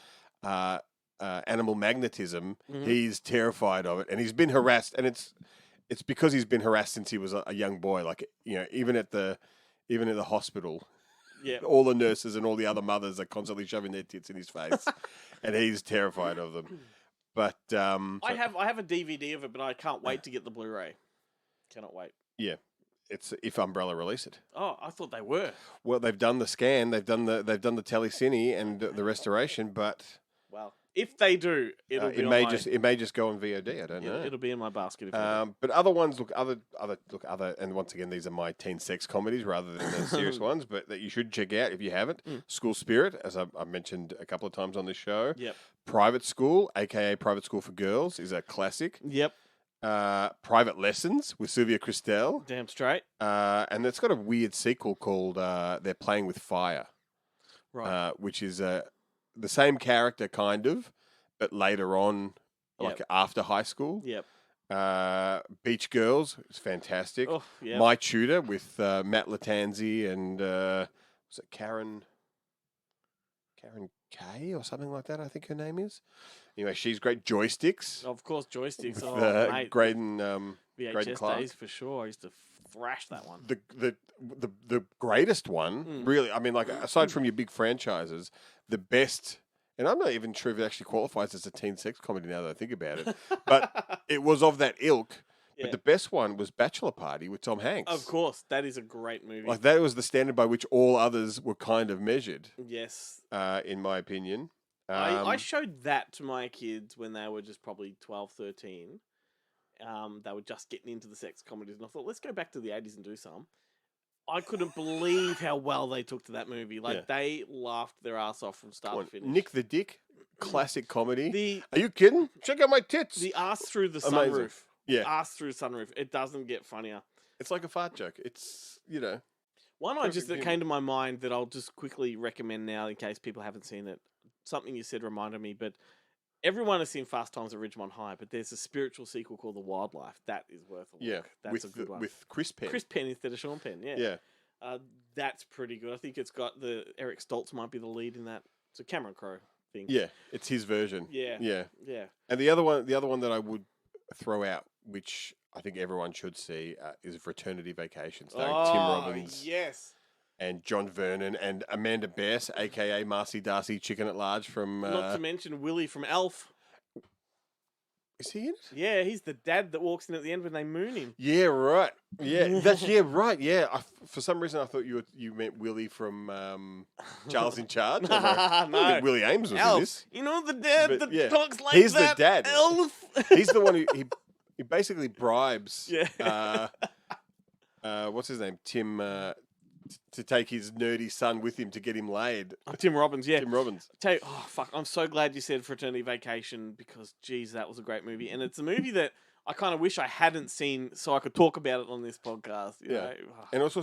animal magnetism, he's terrified of it, and he's been harassed. And it's because he's been harassed since he was a young boy. Like even at the hospital. Yeah. All the nurses and all the other mothers are constantly shoving their tits in his face, and he's terrified of them. But I have a DVD of it, but I can't wait to get the Blu-ray. Cannot wait. Yeah, it's if Umbrella release it. Oh, I thought they were. Well, they've done the scan, they've done the telecine and the restoration, but Well, if they do, it'll be it may just go on VOD. I don't know. It'll be in my basket. If But other ones other, and once again, these are my teen sex comedies rather than the serious ones, but that you should check out if you haven't. School Spirit, as I mentioned a couple of times on this show. Yep. Private School, aka Private School for Girls, is a classic. Yep. Private Lessons with Sylvia Kristel. Damn straight. And it's got a weird sequel called They're Playing with Fire. Right. Which is the same character, kind of, but later on, like after high school. Yep. Beach Girls is fantastic. Oh, yeah. My Tutor with Matt Latanzi and was it Karen Kay or something like that, I think her name is. Anyway, she's great. Joysticks. Of course, Joysticks. With, Mate. Graydon VHS Clark. days for sure. I used to thrash that one. The greatest one, really. I mean, like aside from your big franchises, the best. And I'm not even sure if it actually qualifies as a teen sex comedy now that I think about it. But it was of that ilk. Yeah. But the best one was Bachelor Party with Tom Hanks. Of course, that is a great movie. Like that was the standard by which all others were kind of measured. Yes. In my opinion. I showed that to my kids when they were just probably 12, 13. They were just getting into the sex comedies, and I thought, let's go back to the 80s and do some. I couldn't believe how well they took to that movie. Like, Yeah. they laughed their ass off from start Come on, to finish. Nick the Dick, classic comedy. The Are you kidding? Check out my tits. the ass through the Amazing. sunroof. Yeah. Ass through sunroof. It doesn't get funnier. It's like a fart joke. It's, you know. One Perfect just that humour. came to my mind that I'll just quickly recommend now in case people haven't seen it. Something you said reminded me, but everyone has seen Fast Times at Ridgemont High, but there's a spiritual sequel called The Wildlife. That is worth a look. Yeah. That's with a good one. With Chris Penn. Chris Penn instead of Sean Penn, yeah. Yeah. That's pretty good. I think it's got Eric Stoltz might be the lead in that. It's a Cameron Crowe thing. Yeah. It's his version. Yeah. Yeah. Yeah. And the other one that I would throw out, which I think everyone should see, is Fraternity Vacation, starring Tim Robbins Yes. and John Vernon and Amanda Bess, aka Marcy Darcy, Chicken at Large from. Not to mention Willie from Elf. Is he in it? Yeah, he's the dad that walks in at the end when they moon him. Yeah, right. Yeah, right. Yeah, for some reason I thought you meant Willie from Charles in Charge. I'm like, I don't No. think Willie Ames was Elf. in this. You know the dad But, that yeah, talks like he's the that? dad. Elf. He's the one who he basically bribes. Yeah. What's his name? Tim. To take his nerdy son with him to get him laid. Tim Robbins, yeah. Tim Robbins. Tell you, oh fuck! I'm so glad you said Fraternity Vacation because, geez, that was a great movie, and it's a movie that I kind of wish I hadn't seen so I could talk about it on this podcast. You know? And also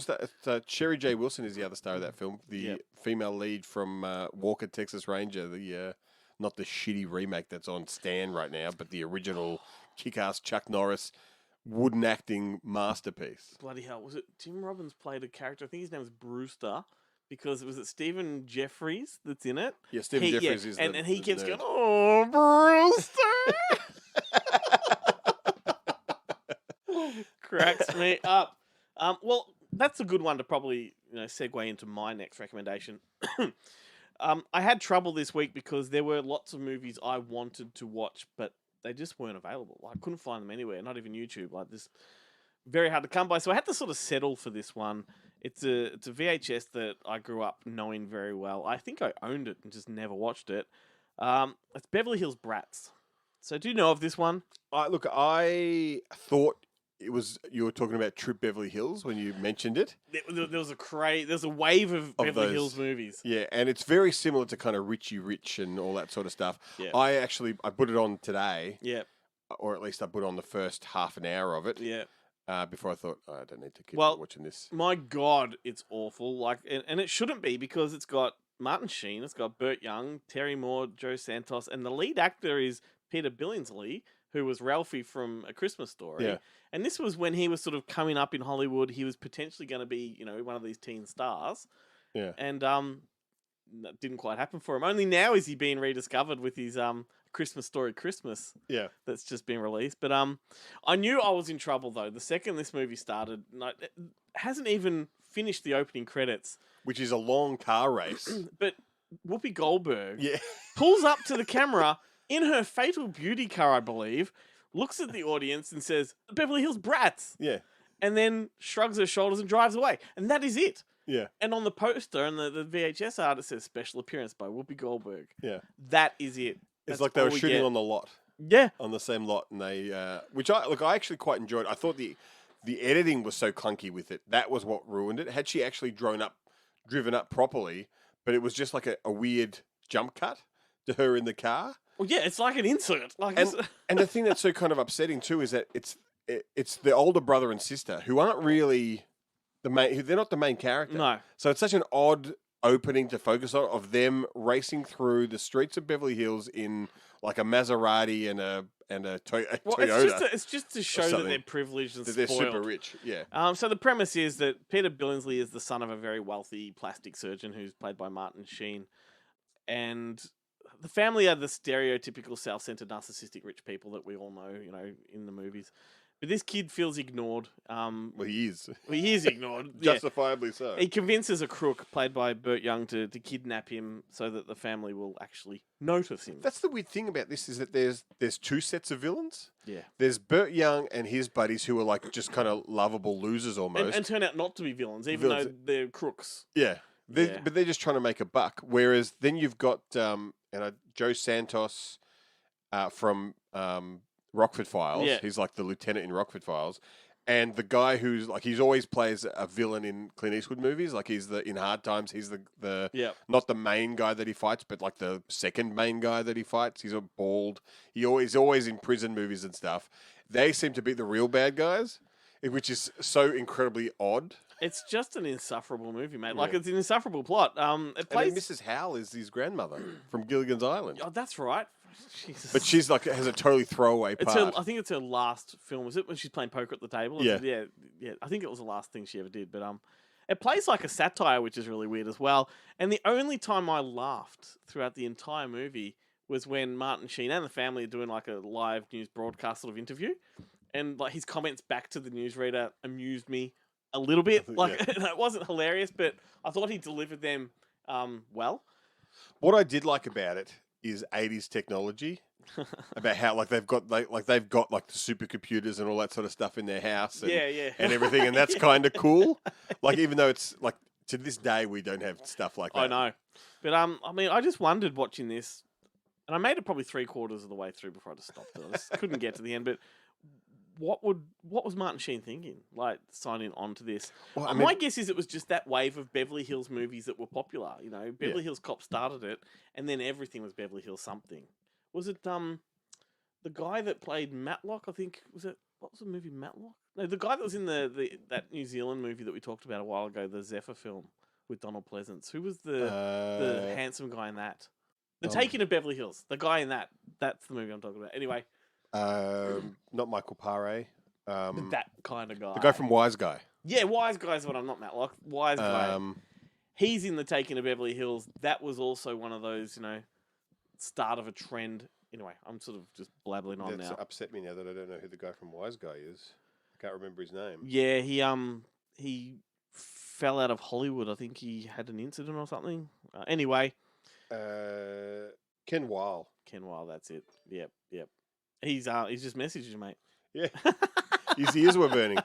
Sherry J. Wilson is the other star of that film, the female lead from Walker, Texas Ranger. The not the shitty remake that's on Stan right now, but the original kick-ass Chuck Norris wooden acting masterpiece. Bloody hell! Was it Tim Robbins played a character? I think his name was Brewster. Because was it Stephen Jeffries that's in it? Yeah, Stephen Jeffries is and he the keeps nerd. going, "Oh, Brewster!" Cracks me up. Well, that's a good one to probably segue into my next recommendation. I had trouble this week because there were lots of movies I wanted to watch, but they just weren't available. I couldn't find them anywhere, not even YouTube. Like this, very hard to come by. So I had to sort of settle for this one. It's a VHS that I grew up knowing very well. I think I owned it and just never watched it. It's Beverly Hills Brats. So do you know of this one? Look, I thought it was you were talking about Trip Beverly Hills when you mentioned it. There was there's a wave of Beverly those. Hills movies. Yeah, and it's very similar to kind of Richie Rich and all that sort of stuff. Yeah. I put it on today. Yeah. Or at least I put on the first half an hour of it. Yeah. Before I thought, I don't need to keep watching this. My God, it's awful. Like, and it shouldn't be because it's got Martin Sheen, it's got Burt Young, Terry Moore, Joe Santos, and the lead actor is Peter Billingsley, who was Ralphie from A Christmas Story. Yeah. And this was when he was sort of coming up in Hollywood. He was potentially going to be, one of these teen stars. Yeah. And that didn't quite happen for him. Only now is he being rediscovered with his Christmas Story Christmas. Yeah. That's just been released. But I knew I was in trouble though. The second this movie started, it hasn't even finished the opening credits. Which is a long car race. But Whoopi Goldberg Yeah. pulls up to the camera in her Fatal Beauty car, I believe, looks at the audience and says, Beverly Hills Brats. Yeah. And then shrugs her shoulders and drives away. And that is it. Yeah. And on the poster and the VHS art, it says special appearance by Whoopi Goldberg. Yeah. That is it. It's That's like they all were we shooting get. on the lot. Yeah. On the same lot, and they, which I actually quite enjoyed. I thought the editing was so clunky with it. That was what ruined it. Had she actually driven up properly, but it was just like a weird jump cut to her in the car. Well, yeah, it's like an insert. Like And the thing that's so kind of upsetting too is that it's the older brother and sister who aren't really the main. They're not the main character. No. So it's such an odd opening to focus on of them racing through the streets of Beverly Hills in like a Maserati and a Well, Toyota. it's just to show that something. they're privileged and That they're spoiled. super rich. Yeah. So the premise is that Peter Billingsley is the son of a very wealthy plastic surgeon who's played by Martin Sheen, and the family are the stereotypical self-centered, narcissistic rich people that we all know, in the movies. But this kid feels ignored. Well, he is. He is ignored. Yeah. Justifiably so. He convinces a crook, played by Burt Young, to kidnap him so that the family will actually notice him. That's the weird thing about this is that there's two sets of villains. Yeah. There's Burt Young and his buddies who are like just kind of lovable losers almost. And turn out not to be villains, even though they're crooks. Yeah. Yeah. But they're just trying to make a buck. Whereas then you've got Joe Santos from Rockford Files. Yeah. He's like the lieutenant in Rockford Files. And the guy who's like, he's always plays a villain in Clint Eastwood movies. Like he's in Hard Times, he's the Yep. not the main guy that he fights, but like the second main guy that he fights. He's a bald. He's always in prison movies and stuff. They seem to be the real bad guys, which is so incredibly odd. It's just an insufferable movie, mate. Yeah. Like it's an insufferable plot. It And plays. then Mrs. Howell is his grandmother from Gilligan's Island. Oh, that's right. Jesus. But she's like has a totally throwaway It's part. I think it's her last film. Was it when she's playing poker at the table? Yeah. yeah. I think it was the last thing she ever did. But it plays like a satire, which is really weird as well. And the only time I laughed throughout the entire movie was when Martin Sheen and the family are doing like a live news broadcast sort of interview, and like his comments back to the newsreader amused me a little bit. Like it wasn't hilarious, but I thought he delivered them well. What I did like about it is 80s technology, about how like they've got like the supercomputers and all that sort of stuff in their house and, and everything, and that's kind of cool. Like even though it's like to this day we don't have stuff like that. I know, but I mean, I just wondered watching this, and I made it probably 3/4 of the way through before I just stopped it. I just couldn't get to the end, but. What was Martin Sheen thinking? Like signing on to this? Well, I my mean- guess is it was just that wave of Beverly Hills movies that were popular. You know, Beverly Hills Cop started it, and then everything was Beverly Hills something. Was it the guy that played Matlock? I think what was the movie Matlock? No, the guy that was in that New Zealand movie that we talked about a while ago, the Zephyr film with Donald Pleasance. Who was the handsome guy in that? The Taking of Beverly Hills. The guy in that. That's the movie I'm talking about. Anyway. Not Michael Paré. That kind of guy. The guy from Wise Guy. Yeah, Wise Guy's what I'm not Matlock. Wise Guy. He's in the Taking of Beverly Hills. That was also one of those, start of a trend. Anyway, I'm sort of just blabbling on That's now. upset me now that I don't know who the guy from Wise Guy is. I can't remember his name. Yeah, he fell out of Hollywood. I think he had an incident or something. Anyway. Ken Weil. Ken Weil, that's it. Yep. He's just messaged you, mate. Yeah. His ears were burning.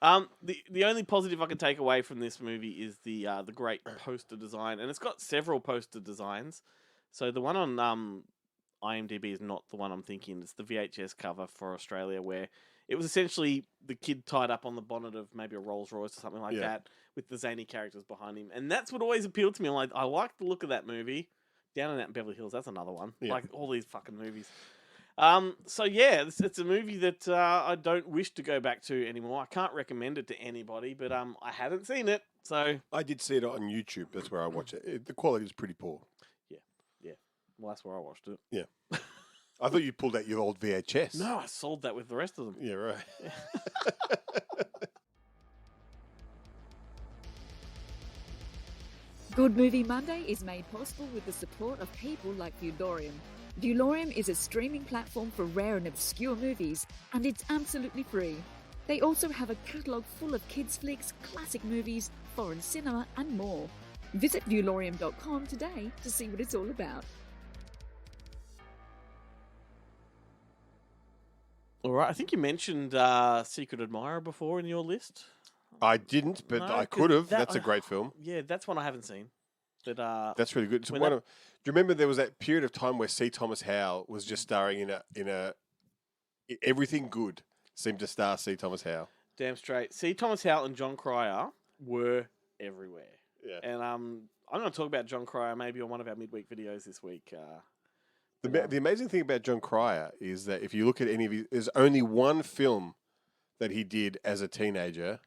The only positive I can take away from this movie is the great poster design, and it's got several poster designs. So the one on IMDb is not the one I'm thinking. It's the VHS cover for Australia, where it was essentially the kid tied up on the bonnet of maybe a Rolls Royce or something like that, with the zany characters behind him, and that's what always appealed to me. I like the look of that movie. Down and Out in Beverly Hills, that's another one. Yeah. Like all these fucking movies. So yeah, it's a movie that I don't wish to go back to anymore. I can't recommend it to anybody, but I haven't seen it, so I did see it on YouTube. That's where I watch it. The quality is pretty poor. yeah. Well, that's where I watched it. Yeah. I thought you pulled out your old VHS. No, I sold that with the rest of them. Yeah, right. Good Movie Monday is made possible with the support of people like Viewlorium. Viewlorium is a streaming platform for rare and obscure movies, and it's absolutely free. They also have a catalogue full of kids' flicks, classic movies, foreign cinema, and more. Visit viewlorium.com today to see what it's all about. All right, I think you mentioned Secret Admirer before in your list. I didn't, but No, I 'cause could have. that- That's a great film. Yeah, that's one I haven't seen. But That's really good. So when do that- you remember there was that period of time where C. Thomas Howell was just starring in everything good seemed to star C. Thomas Howell. damn straight. See, Thomas Howell and John Cryer were everywhere. Yeah. And I'm going to talk about John Cryer maybe on one of our midweek videos this week. The amazing thing about John Cryer is that if you look at any of his, there's only one film that he did as a teenager.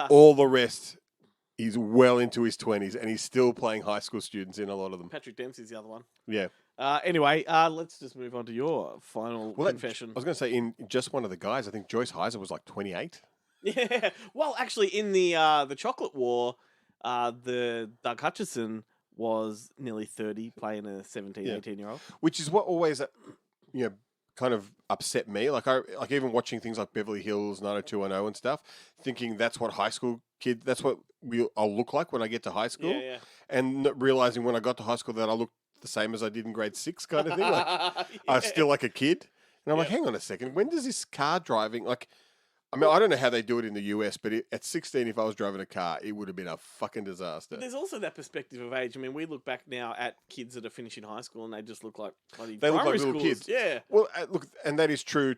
All the rest, he's well into his 20s, and he's still playing high school students in a lot of them. Patrick Dempsey's the other one. Yeah. Anyway, let's just move on to your final confession. I was going to say, in just one of the guys, I think Joyce Heiser was like 28. Yeah. Well, actually, in the Chocolate War, the Doug Hutchison was nearly 30, playing a 17, 18-year-old. Which is what always, kind of upset me. Like even watching things like Beverly Hills 90210 and stuff, thinking that's what high school kid, that's what I'll look like when I get to high school. Yeah. And not realizing when I got to high school that I looked the same as I did in grade 6 kind of thing. Like I was still like a kid. And I'm like, hang on a second, when does this car driving, I don't know how they do it in the US, but at 16, if I was driving a car, it would have been a fucking disaster. But there's also that perspective of age. I mean, we look back now at kids that are finishing high school and they just look like bloody They look primary like little schoolers. kids. Yeah. Well, look, and that is true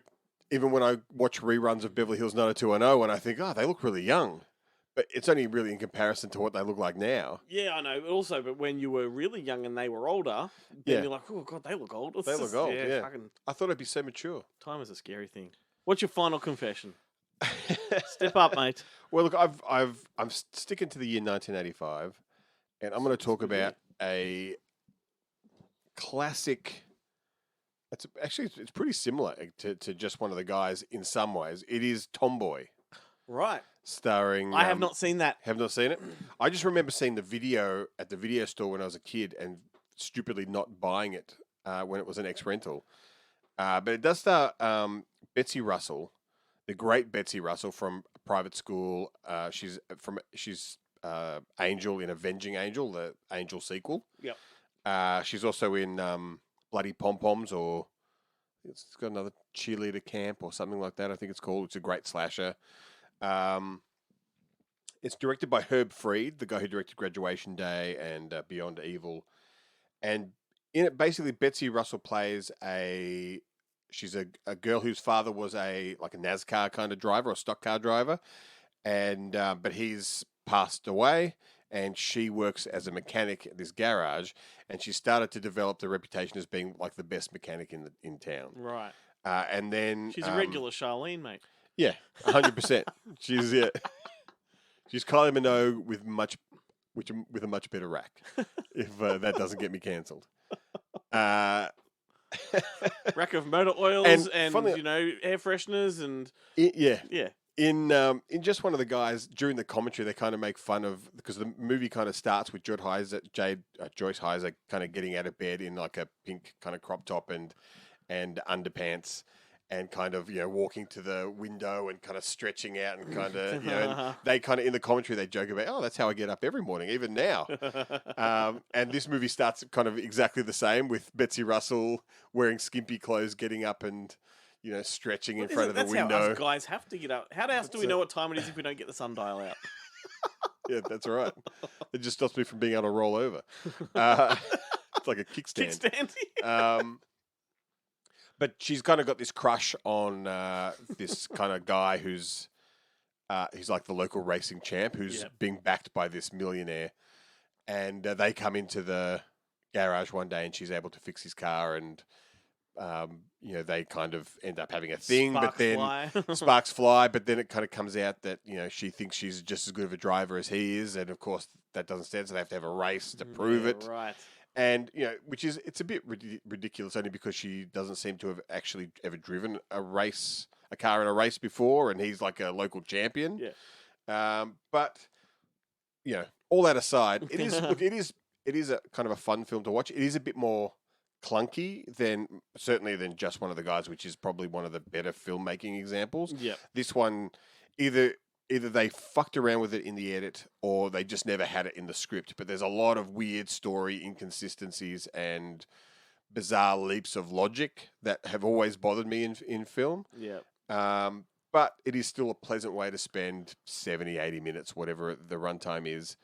even when I watch reruns of Beverly Hills 90210, and I think, oh, they look really young. But it's only really in comparison to what they look like now. Yeah, I know. But when you were really young and they were older, then you're like, oh god, they look old. They look old. Yeah. Fucking... I thought it'd be so mature. Time is a scary thing. What's your final confession? Step up, mate. Well, look, I'm sticking to the year 1985, and I'm going to talk about a classic. It's pretty similar to just one of the guys in some ways. It is Tomboy. Right. Starring. I have not seen that. Have not seen it. I just remember seeing the video at the video store when I was a kid and stupidly not buying it when it was an ex-rental. But it does star Betsy Russell, the great Betsy Russell from Private School. She's Angel in Avenging Angel, the Angel sequel. Yep. She's also in Bloody Pom Poms, or it's got another cheerleader camp or something like that. I think it's called. It's a great slasher. It's directed by Herb Fried, the guy who directed Graduation Day and Beyond Evil. And in it, basically, Betsy Russell plays she's a girl whose father was a NASCAR kind of driver or stock car driver, and but he's passed away, and she works as a mechanic at this garage, and she started to develop the reputation as being like the best mechanic in town. Right. And then she's a regular Charlene, mate. Yeah, 100%. She's Kylie Minogue with a much better rack. If that doesn't get me cancelled. Rack of motor oils and air fresheners and yeah. Yeah. In just one of the guys during the commentary, they kind of make fun of, because the movie kind of starts with Joyce Heiser kind of getting out of bed in like a pink kind of crop top and underpants. And kind of, walking to the window and kind of stretching out and kind of, and they kind of, in the commentary, they joke about, oh, that's how I get up every morning, even now. And this movie starts kind of exactly the same, with Betsy Russell wearing skimpy clothes, getting up and, stretching in front of the window. That's how us guys have to get up. How else do we know what time it is if we don't get the sundial out? Yeah, that's right. It just stops me from being able to roll over. It's like a kickstand. But she's kind of got this crush on this kind of guy who's he's like the local racing champ, who's being backed by this millionaire. And they come into the garage one day, and she's able to fix his car, and they kind of end up having a thing. Sparks fly. But then it kind of comes out that she thinks she's just as good of a driver as he is, and of course that doesn't stand. So they have to have a race to prove it. Right. And, it's a bit ridiculous, only because she doesn't seem to have actually ever driven a car in a race before, and he's like a local champion. Yeah. But, all that aside, it is a kind of a fun film to watch. It is a bit more clunky than just One of the Guys, which is probably one of the better filmmaking examples. Yeah. This one, either they fucked around with it in the edit, or they just never had it in the script. But there's a lot of weird story inconsistencies and bizarre leaps of logic that have always bothered me in film. Yeah. But it is still a pleasant way to spend 70, 80 minutes, whatever the runtime is.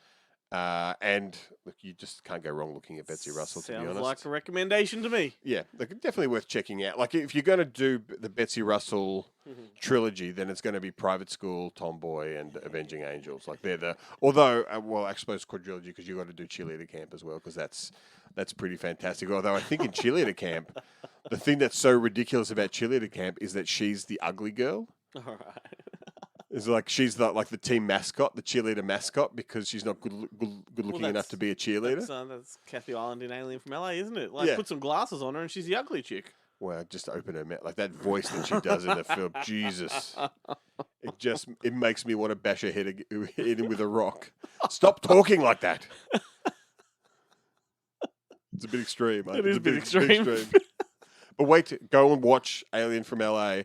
And look, you just can't go wrong looking at Betsy Russell, to be honest. Sounds like a recommendation to me. Yeah, look, definitely worth checking out. Like, if you're going to do the Betsy Russell trilogy, then it's going to be Private School, Tomboy, and Avenging Angels. Like, they're the... Although, I suppose quadrilogy, because you've got to do Cheerleader Camp as well, because that's pretty fantastic. Although I think in Cheerleader Camp, the thing that's so ridiculous about Cheerleader Camp is that she's the ugly girl. All right. It's like she's the team mascot, the cheerleader mascot, because she's not good looking enough to be a cheerleader. That's Kathy Ireland in Alien from LA, isn't it? Like, put some glasses on her and she's the ugly chick. Well, just open her mouth. Like that voice that she does in the film. Jesus. It makes me want to bash her head in with a rock. Stop talking like that. It's a bit extreme. It is a bit extreme. But wait, go and watch Alien from LA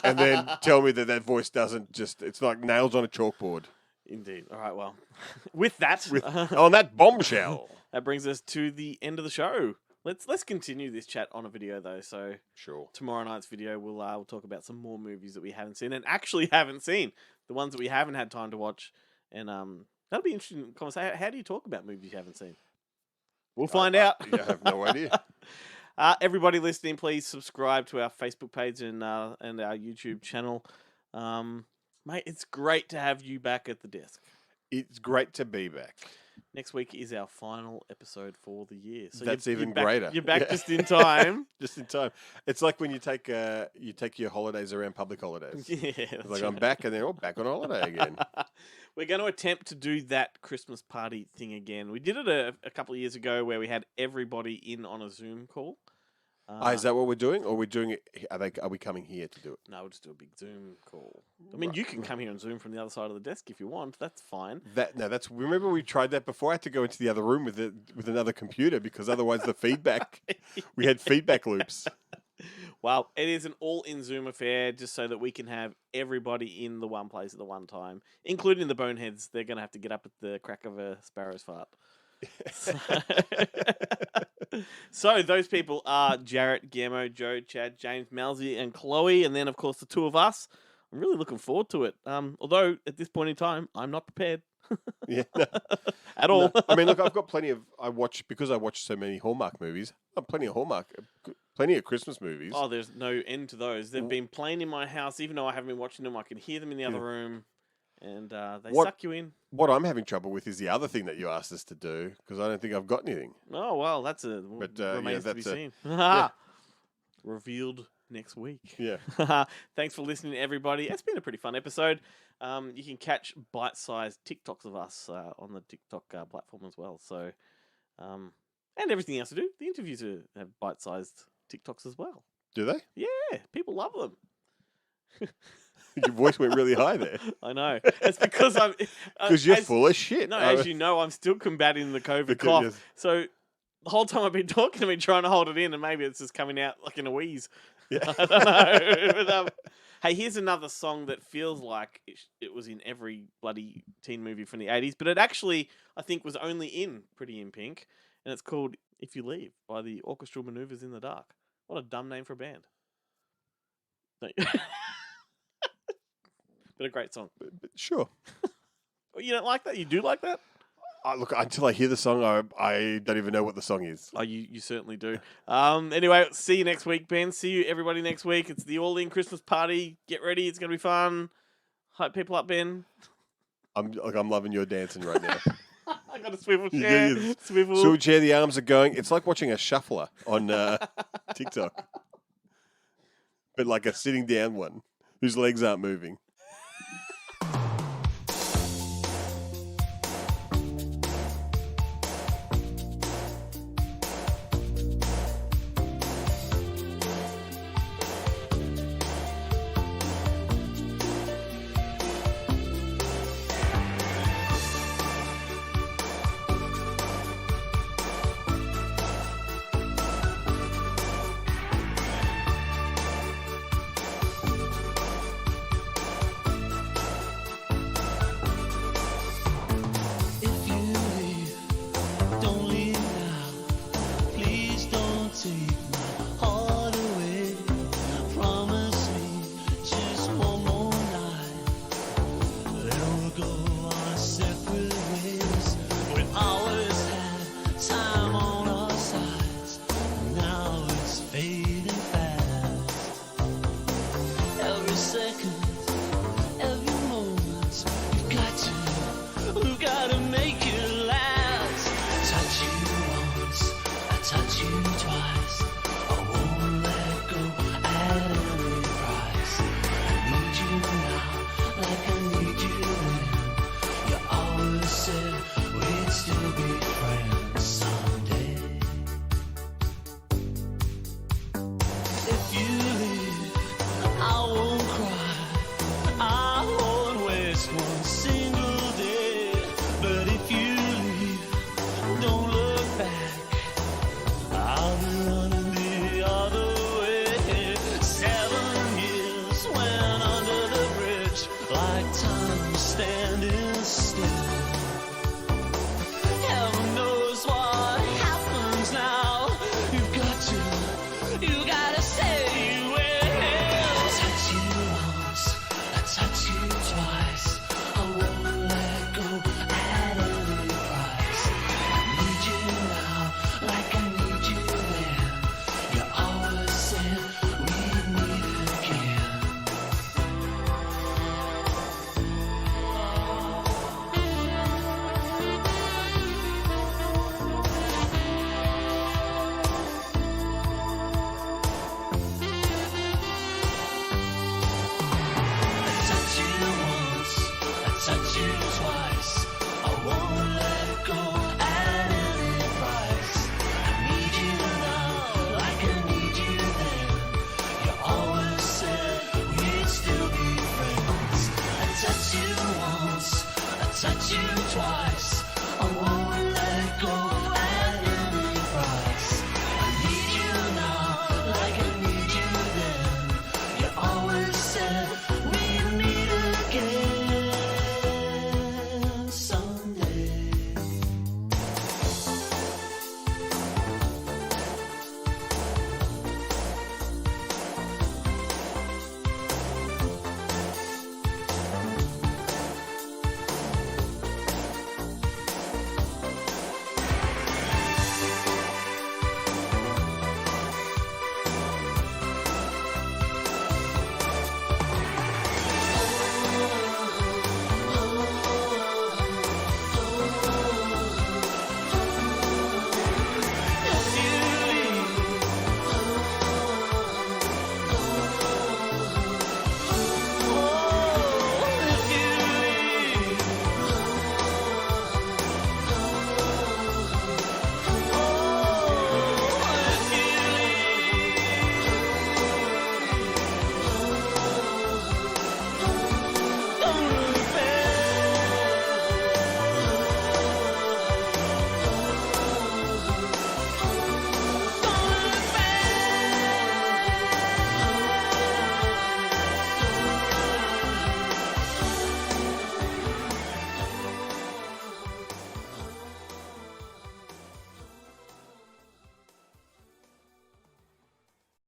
and then tell me that voice doesn't it's like nails on a chalkboard. Indeed. All right, well, with that. On that bombshell. That brings us to the end of the show. Let's continue this chat on a video, though. So sure. Tomorrow night's video, we'll talk about some more movies that we haven't seen and actually haven't seen. The ones that we haven't had time to watch. And that'll be interesting conversation. How do you talk about movies you haven't seen? We'll find out. I have no idea. Everybody listening, please subscribe to our Facebook page and our YouTube channel. Mate, it's great to have you back at the desk. It's great to be back. Next week is our final episode for the year. So That's even back, greater. You're back just in time. Just in time. It's like when you take your holidays around public holidays. Yeah, It's like I'm back and then back on holiday again. We're going to attempt to do that Christmas party thing again. We did it a couple of years ago where we had everybody in on a Zoom call. Is that what we're doing, or are we doing it? Are we coming here to do it? No, we'll just do a big Zoom call. I mean, you can come here and Zoom from the other side of the desk if you want. That's fine. Remember we tried that before. I had to go into the other room with another computer because otherwise the feedback we had feedback loops. Well, it is an all-in Zoom affair, just so that we can have everybody in the one place at the one time, including the boneheads. They're going to have to get up at the crack of a sparrow's fart. So those people are Jarrett, Guillermo, Joe, Chad, James, Malzy, and Chloe, and then of course the two of us. I'm really looking forward to it. Although at this point in time, I'm not prepared. Yeah, at all. No. I mean, look, I've got I watch so many Hallmark movies. Plenty of Christmas movies. Oh, there's no end to those. They've been playing in my house, even though I haven't been watching them. I can hear them in the other room, and they suck you in. What I'm having trouble with is the other thing that you asked us to do, because I don't think I've got anything. Oh well, that's remains to be seen. Revealed next week. Yeah. Thanks for listening, everybody. It's been a pretty fun episode. You can catch bite-sized TikToks of us on the TikTok platform as well. So, and everything else to do. The interviews have bite-sized TikToks as well. Do they? Yeah, people love them. Your voice went really high there. I know. It's because I'm... Because you're full of shit. No, as you know, I'm still combating the COVID cough. Yes. So the whole time I've been talking, I've been trying to hold it in, and maybe it's just coming out like in a wheeze. Yeah. I don't know. But, hey, here's another song that feels like it was in every bloody teen movie from the 80s, but it actually, I think, was only in Pretty in Pink, and it's called If You Leave by the Orchestral Maneuvers in the Dark. What a dumb name for a band. But a great song. Sure. You don't like that? You do like that? Look, until I hear the song, I don't even know what the song is. Oh, you certainly do. Anyway, see you next week, Ben. See you, everybody, next week. It's the all-in Christmas party. Get ready. It's going to be fun. Hype people up, Ben. I'm loving your dancing right now. I got a swivel chair. Yeah, Swivel chair, the arms are going. It's like watching a shuffler on TikTok. But like a sitting down one whose legs aren't moving. touch you twice. I won't let go at any price. I need you now like I need you then. You always said we'd still be friends. I touch you once, I touch you twice. I won't